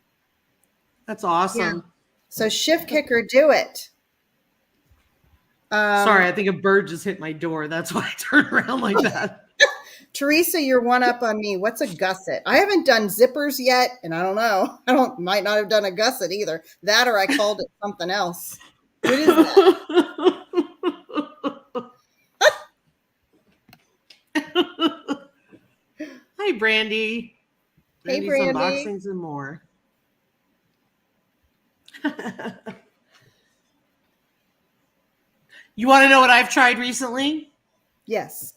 B: That's
A: Yeah.
B: awesome.
A: So Shift Kicker, do it.
B: Sorry, I think a bird just hit my door. That's why I turned around like that.
A: Teresa, you're one up on me. What's a gusset? I haven't done zippers yet, and I don't know. Might not have done a gusset either. That or I called it something else. What is that?
B: Hi, Brandy.
A: Hey,
B: Brandy's
A: Brandy.
B: unboxings and more. You want to know what I've tried recently?
A: Yes.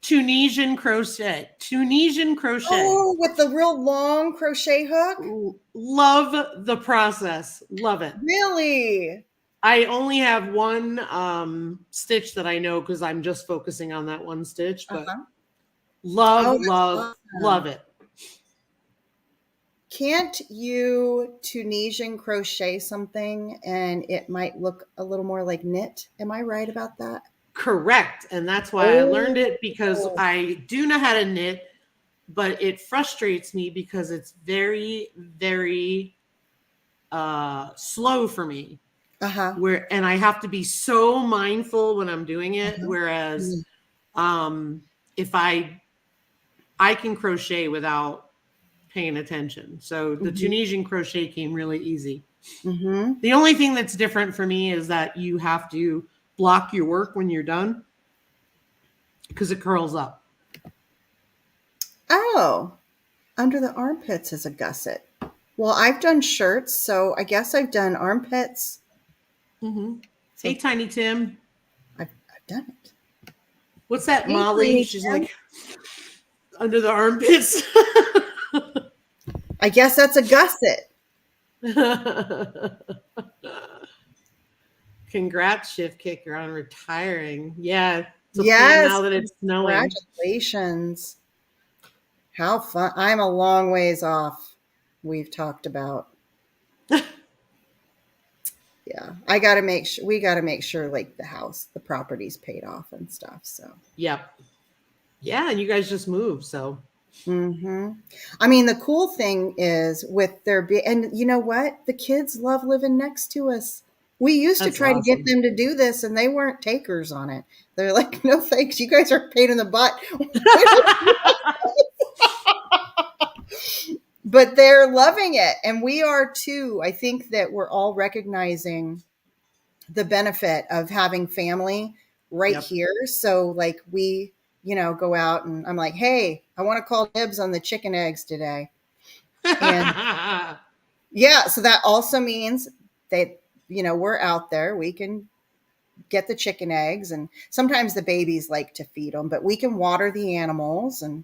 B: Tunisian crochet. Tunisian crochet.
A: Oh, with the real long crochet hook?
B: Love the process. Love it.
A: Really?
B: I only have one stitch that I know because I'm just focusing on that one stitch, but
A: Uh-huh.
B: love,
A: Oh, that's
B: love,
A: awesome.
B: love it.
A: can't you Tunisian crochet something and it might look a little more like knit? Am I right about that?
B: Correct. And that's why I learned
A: Oh,
B: it, because I do know how to knit, but it frustrates me because it's very, very slow for me.
A: uh-huh.
B: And I have to be so mindful when I'm doing it.
A: Uh-huh.
B: Whereas if I can crochet without paying attention. So the
A: Mm-hmm.
B: Tunisian crochet came really easy.
A: Mm-hmm.
B: The only thing that's different for me is that you have to block your work when you're done because it curls up.
A: Oh, under the armpits is a gusset. Well, I've done shirts, so I guess I've done armpits.
B: Mm-hmm.
A: So
B: Hey, Tiny Tim.
A: I've done it.
B: What's that,
A: Hey,
B: Molly?
A: Tiny
B: She's
A: Tim.
B: like under the armpits.
A: I guess that's a gusset.
B: Congrats, Shift Kicker, on retiring. Yeah, it's a plan
A: Yes,
B: now that it's snowing.
A: congratulations. How fun. I'm a long ways off. We've talked about. Yeah. I got to make sure we got to make sure like the property's paid off and stuff. So,
B: Yep. Yeah, and you guys just moved, so.
A: I mean, the cool thing is with and you know what? The kids love living next to us. We used to
B: That's
A: try to get
B: awesome.
A: them to do this and they weren't takers on it. They're like, no thanks. You guys are a pain in the butt. But they're loving it. And we are too. I think that we're all recognizing the benefit of having family right
B: Yep.
A: here. So like we, go out and I'm like, hey, I want to call dibs on the chicken eggs today. And yeah, so that also means that, we're out there. We can get the chicken eggs and sometimes the babies like to feed them, but we can water the animals and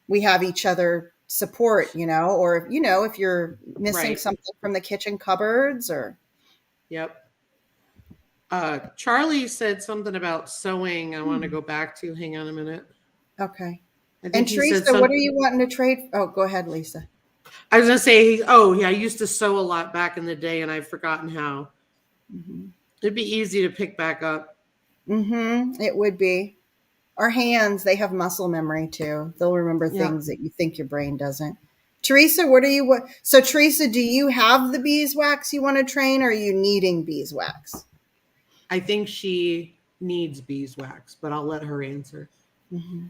A: we have each other support, or, if you're missing
B: Right.
A: something from the kitchen cupboards or.
B: Yep. Charlie said something about sewing. I want to go back to. Hang on a minute.
A: Okay.
B: I
A: And
B: think he said
A: Teresa, what are
B: something.
A: you wanting to trade? Oh, go ahead, Lisa.
B: I was gonna say, oh yeah, I used to sew a lot back in the day, and I've forgotten how.
A: Mm-hmm.
B: It'd be easy to pick back up.
A: It would be. Our hands, they have muscle memory too. They'll remember
B: Yeah,
A: things that you think your brain doesn't. Teresa, what are you? So, Teresa, do you have the beeswax you want to train, or are you needing beeswax?
B: I think she needs beeswax, but I'll let her answer.
A: Mm-hmm.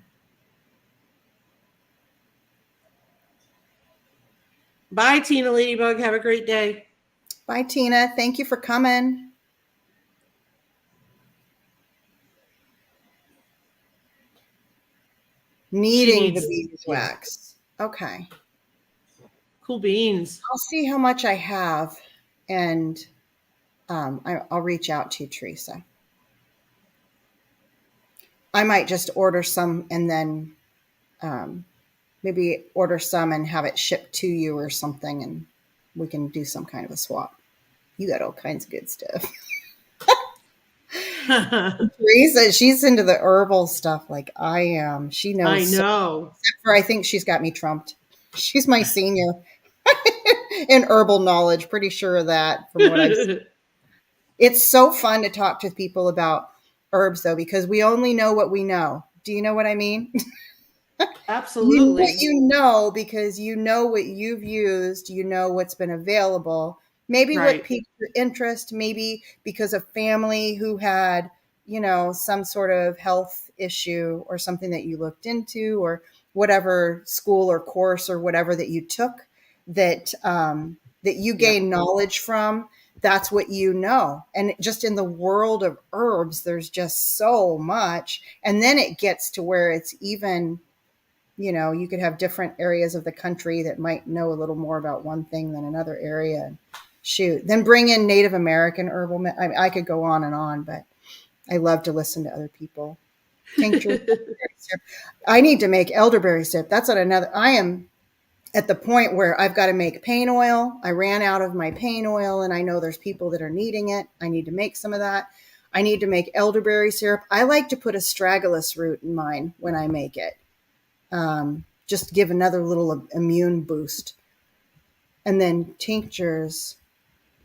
B: Bye, Tina Ladybug. Have a great day.
A: Bye, Tina. Thank you for coming.
B: She
A: Needing the
B: needs, yeah,
A: beeswax. Okay.
B: cool beans.
A: I'll see how much I have, and I'll reach out to you, Teresa. I might just order some and then maybe order some and have it shipped to you or something, and we can do some kind of a swap. You got all kinds of good stuff. Teresa, she's into the herbal stuff like I am. She
B: I
A: knows so,
B: know.
A: except for I think she's got me trumped. She's my senior in herbal knowledge. Pretty sure of that from what I've seen. It's so fun to talk to people about herbs though, because we only know what we know. Do you know what I mean? You know what
B: Absolutely.
A: you know because you know what you've used, you know what's been available, maybe what
B: Right.
A: piqued your interest, maybe because of family who had, some sort of health issue or something that you looked into or whatever school or course or whatever that you took that you
B: Yep.
A: gain knowledge from. That's what you know. And just in the world of herbs, there's just so much. And then it gets to where it's even you could have different areas of the country that might know a little more about one thing than another area. Shoot, then bring in Native American herbal. I could go on and on, but I love to listen to other people. Tincture. I need to make elderberry syrup. That's what another. I am at the point where I've got to make pain oil. I ran out of my pain oil, and I know there's people that are needing it. I need to make some of that. I need to make elderberry syrup. I like to put astragalus root in mine when I make it. Just give another little immune boost. And then tinctures.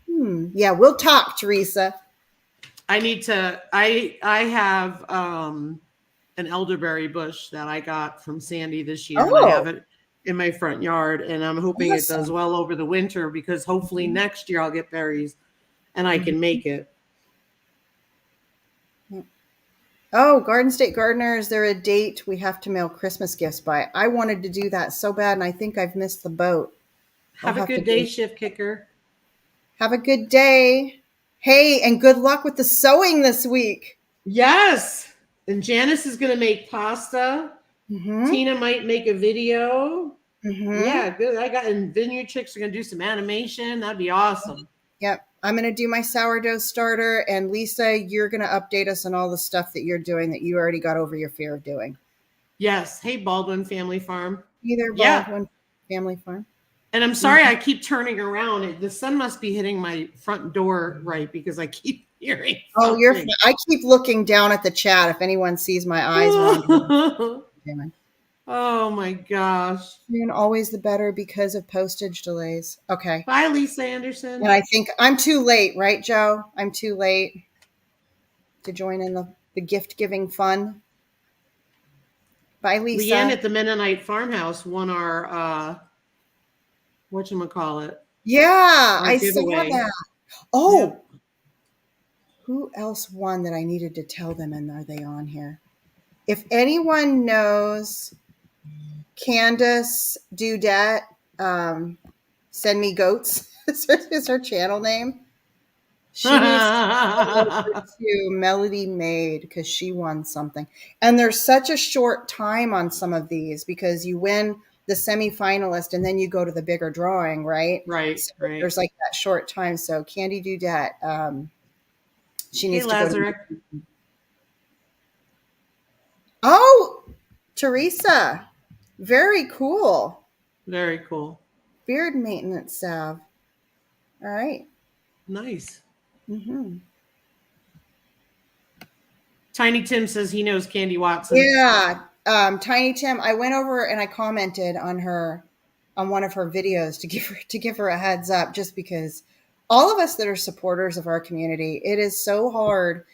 A: Yeah, we'll talk, Teresa.
B: I need to. I have an elderberry bush that I got from Sandy this year, and I have
A: Oh,
B: it in my front yard, and I'm hoping it does
A: awesome.
B: well over the winter because hopefully next year I'll get berries and I can make it.
A: Oh, Garden State Gardener, is there a date we have to mail Christmas gifts by? I wanted to do that so bad, and I think I've missed the boat. I'll
B: Have a
A: have to
B: good day,
A: do.
B: Shift Kicker.
A: Have a good day. Hey, and good luck with the sewing this week.
B: Yes. And Janice is going to make pasta.
A: Mm-hmm.
B: Tina might make a video.
A: Mm-hmm.
B: Yeah, good. And Vineyard Chicks are going to do some animation. That'd be awesome.
A: Yep. I'm going to do my sourdough starter. And Lisa, you're going to update us on all the stuff that you're doing that you already got over your fear of doing.
B: Yes. Hey, Baldwin Family Farm.
A: Either
B: Yeah.
A: Baldwin Family Farm.
B: And I'm sorry I keep turning around. The sun must be hitting my front door right because I keep hearing.
A: Oh, you're fine. I keep looking down at the chat if anyone sees my eyes wandering.
B: Oh my gosh.
A: Soon, always the better because of postage delays. Okay.
B: Bye, Lisa Anderson.
A: And I think I'm too late, right, Joe? I'm too late to join in the gift giving fun. Bye, Lisa.
B: Leanne at the Mennonite Farmhouse won our whatchamacallit.
A: Yeah,
B: our
A: I
B: giveaway.
A: saw that. Oh,
B: Yep.
A: Who else won that I needed to tell them, and are they on here? If anyone knows Candace Dudette, Send Me Goats is her channel name. She needs to go to Melody Maid because she won something. And there's such a short time on some of these because you win the semifinalist and then you go to the bigger drawing, right?
B: Right,
A: so
B: right.
A: There's like that short time. So Candy Dudette, she needs to
B: Lazarus.
A: go to. Oh, Teresa. Very cool.
B: Very cool.
A: Beard maintenance salve. All right.
B: Nice.
A: Mm-hmm.
B: Tiny Tim says he knows Candy Watson.
A: Yeah. Tiny Tim, I went over and I commented on one of her videos to give her a heads up, just because all of us that are supporters of our community, it is so hard.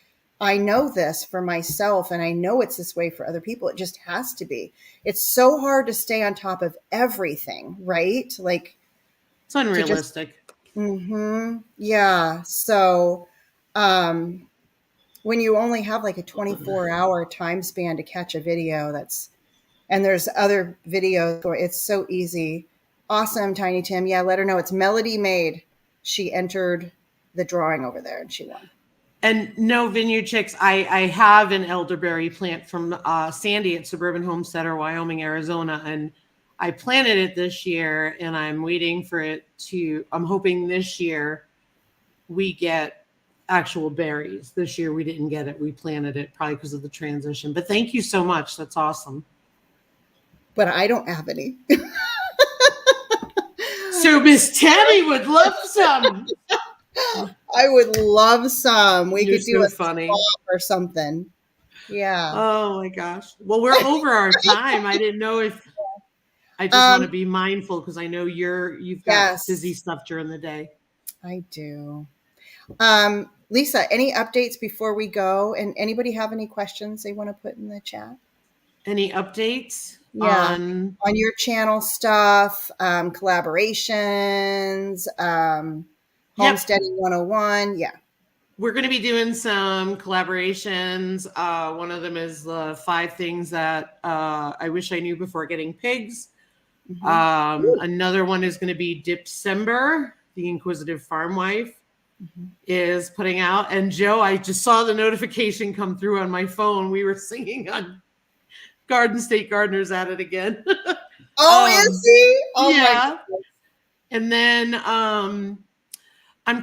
A: I know this for myself, and I know it's this way for other people. It just has to be. It's so hard to stay on top of everything, right? Like,
B: it's unrealistic.
A: Yeah. So, when you only have like a 24-hour time span to catch a video, and there's other videos, it's so easy. Awesome, Tiny Tim. Yeah, let her know it's Melody Maid. She entered the drawing over there and she won.
B: And no, Vineyard Chicks, I have an elderberry plant from Sandy at Suburban Homesteader, Wyoming, Arizona, and I planted it this year, and I'm waiting for it to. I'm hoping this year we get actual berries. This year we didn't get it. We planted it probably because of the transition. But thank you so much. That's awesome.
A: But I don't have any.
B: So Miss Tammy would love some.
A: I would love some. We could do a
B: funny
A: swap or something. Yeah.
B: Oh my gosh. Well, we're over our time. I didn't know if I just want to be mindful because I know you've got busy stuff during the day.
A: I do. Lisa, any updates before we go? And anybody have any questions they want to put in the chat?
B: Any updates?
A: Yeah. On your channel stuff, collaborations, Homesteading 101. Yeah.
B: We're going to be doing some collaborations. One of them is the 5 things that I wish I knew before getting pigs. Another one is going to be Dipsember, the Inquisitive Farm Wife is putting out. And Joe, I just saw the notification come through on my phone. We were singing on Garden State Gardeners at it again.
A: Is he? Oh
B: yeah. And then I'm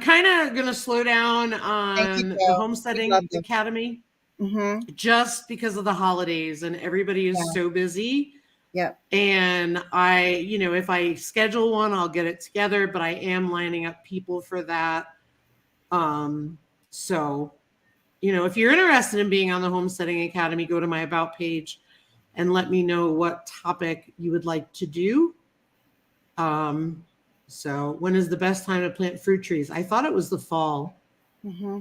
B: kind of going to slow down on the Homesteading Academy just because of the holidays and everybody is so busy.
A: Yep.
B: And if I schedule one, I'll get it together, but I am lining up people for that. So, if you're interested in being on the Homesteading Academy, go to my About page and let me know what topic you would like to do. So when is the best time to plant fruit trees? I thought it was the fall.
A: Hmm.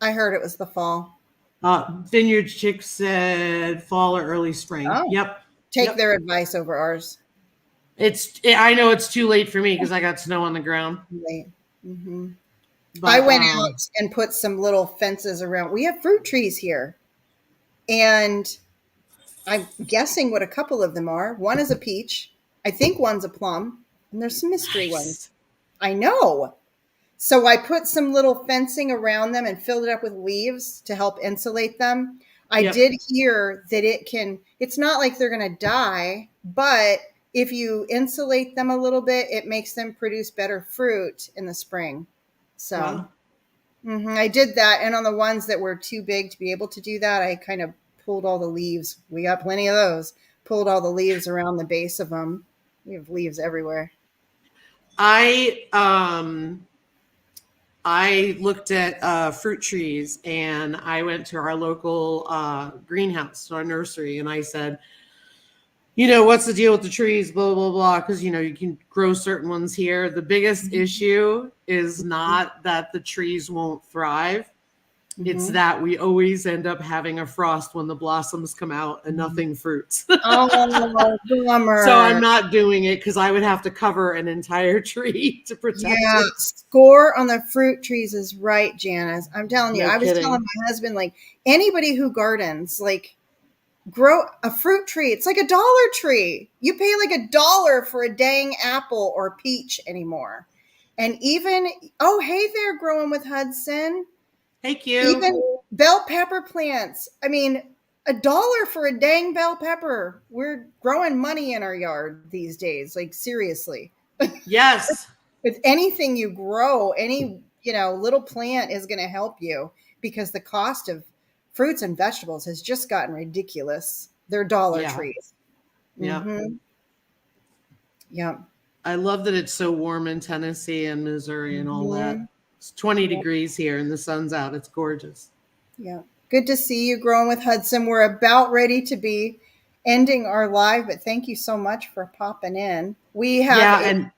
A: I heard it was the fall.
B: Vineyard Chick said fall or early spring.
A: Oh,
B: Yep.
A: take
B: Yep.
A: their advice over ours.
B: I know it's too late for me because I got snow on the ground.
A: Right. Hmm.
B: But
A: I went out and put some little fences around. We have fruit trees here. And I'm guessing what a couple of them are. One is a peach. I think one's a plum. And there's some mystery ones. I know. So I put some little fencing around them and filled it up with leaves to help insulate them. I
B: Yep.
A: did hear that it's not like they're going to die, but if you insulate them a little bit, it makes them produce better fruit in the spring. So
B: Wow.
A: I did that. And on the ones that were too big to be able to do that, I kind of pulled all the leaves. We got plenty of those. Pulled all the leaves around the base of them. We have leaves everywhere.
B: I looked at fruit trees, and I went to our local greenhouse, our nursery, and I said, what's the deal with the trees, blah, blah, blah, because, you can grow certain ones here. The biggest issue is not that the trees won't thrive. It's that we always end up having a frost when the blossoms come out and nothing fruits.
A: Oh, bummer.
B: So I'm not doing it because I would have to cover an entire tree to protect it.
A: Score on the fruit trees is right, Janice. I'm telling you.
B: No
A: I was
B: kidding.
A: telling my husband, like, anybody who gardens, like, grow a fruit tree. It's like a Dollar Tree. You pay like $1 for a dang apple or peach anymore. And even, oh, hey there, Growing with Hudson.
B: Thank you.
A: Even bell pepper plants. I mean, $1 for a dang bell pepper. We're growing money in our yard these days. Like, seriously.
B: Yes.
A: With anything you grow, any, little plant is going to help you because the cost of fruits and vegetables has just gotten ridiculous. They're Dollar Trees.
B: Yeah.
A: Mm-hmm. Yeah.
B: I love that it's so warm in Tennessee and Missouri and all that. It's 20 degrees here and the sun's out. It's gorgeous.
A: Yeah. Good to see you, Growing with Hudson. We're about ready to be ending our live, but thank you so much for popping in. We have
B: and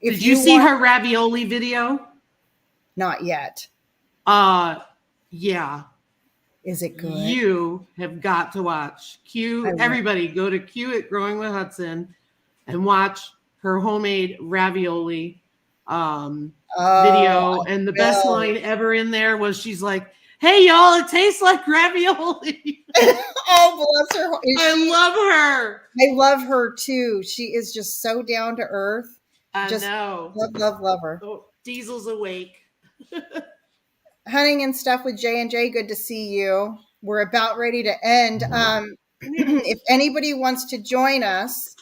B: did you see her ravioli video?
A: Not yet.
B: Yeah.
A: Is it good?
B: You have got to watch everybody go to Q at Growing with Hudson and watch her homemade ravioli video. And the best line ever in there was she's like, "Hey y'all, it tastes like ravioli."
A: Oh, bless her.
B: I love her.
A: I love her too. She is just so down to earth.
B: I know.
A: Love her.
B: Oh, Diesel's awake.
A: Hunting and Stuff with J&J, good to see you. We're about ready to end. If anybody wants to join us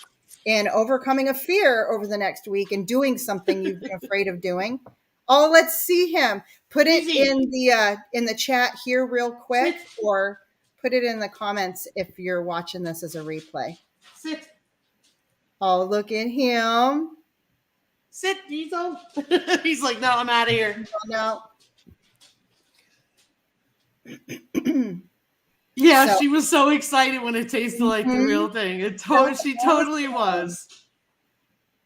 A: in overcoming a fear over the next week and doing something you've been afraid of doing, let's see him. Put it in the chat here real quick, or put it in the comments if you're watching this as a replay.
B: Sit.
A: Oh, look at him.
B: Sit, Diesel. He's like, no, I'm out of here.
A: No.
B: Yeah, so, she was so excited when it tasted like the real thing. She totally was.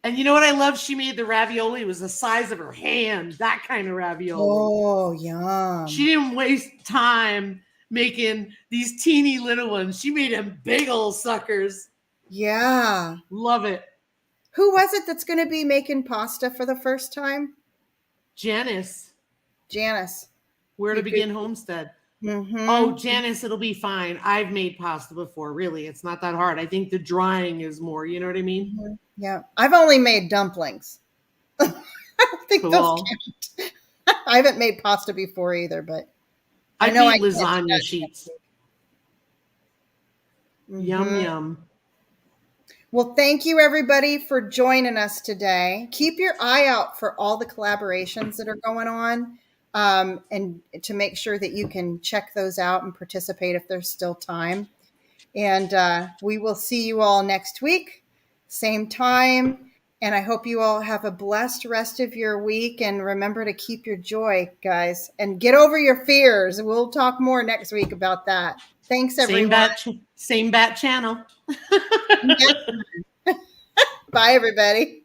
B: And you know what I love? She made the ravioli. It was the size of her hand. That kind of ravioli.
A: Oh, yum.
B: She didn't waste time making these teeny little ones. She made them big old suckers.
A: Yeah.
B: Love it.
A: Who was it that's going to be making pasta for the first time?
B: Janice.
A: Where
B: to Begin Homestead.
A: Mm-hmm.
B: Oh, Janice, it'll be fine. I've made pasta before. Really, it's not that hard. I think the drying is more. You know what I mean?
A: Mm-hmm. Yeah. I've only made dumplings. I don't think those count. I haven't made pasta before either, but
B: I know I lasagna sheets. Mm-hmm. Yum, yum.
A: Well, thank you, everybody, for joining us today. Keep your eye out for all the collaborations that are going on, and to make sure that you can check those out and participate if there's still time. And we will see you all next week, same time. And I hope you all have a blessed rest of your week. And remember to keep your joy, guys, and get over your fears. We'll talk more next week about that. Thanks, everyone.
B: Same bat channel.
A: Bye, everybody.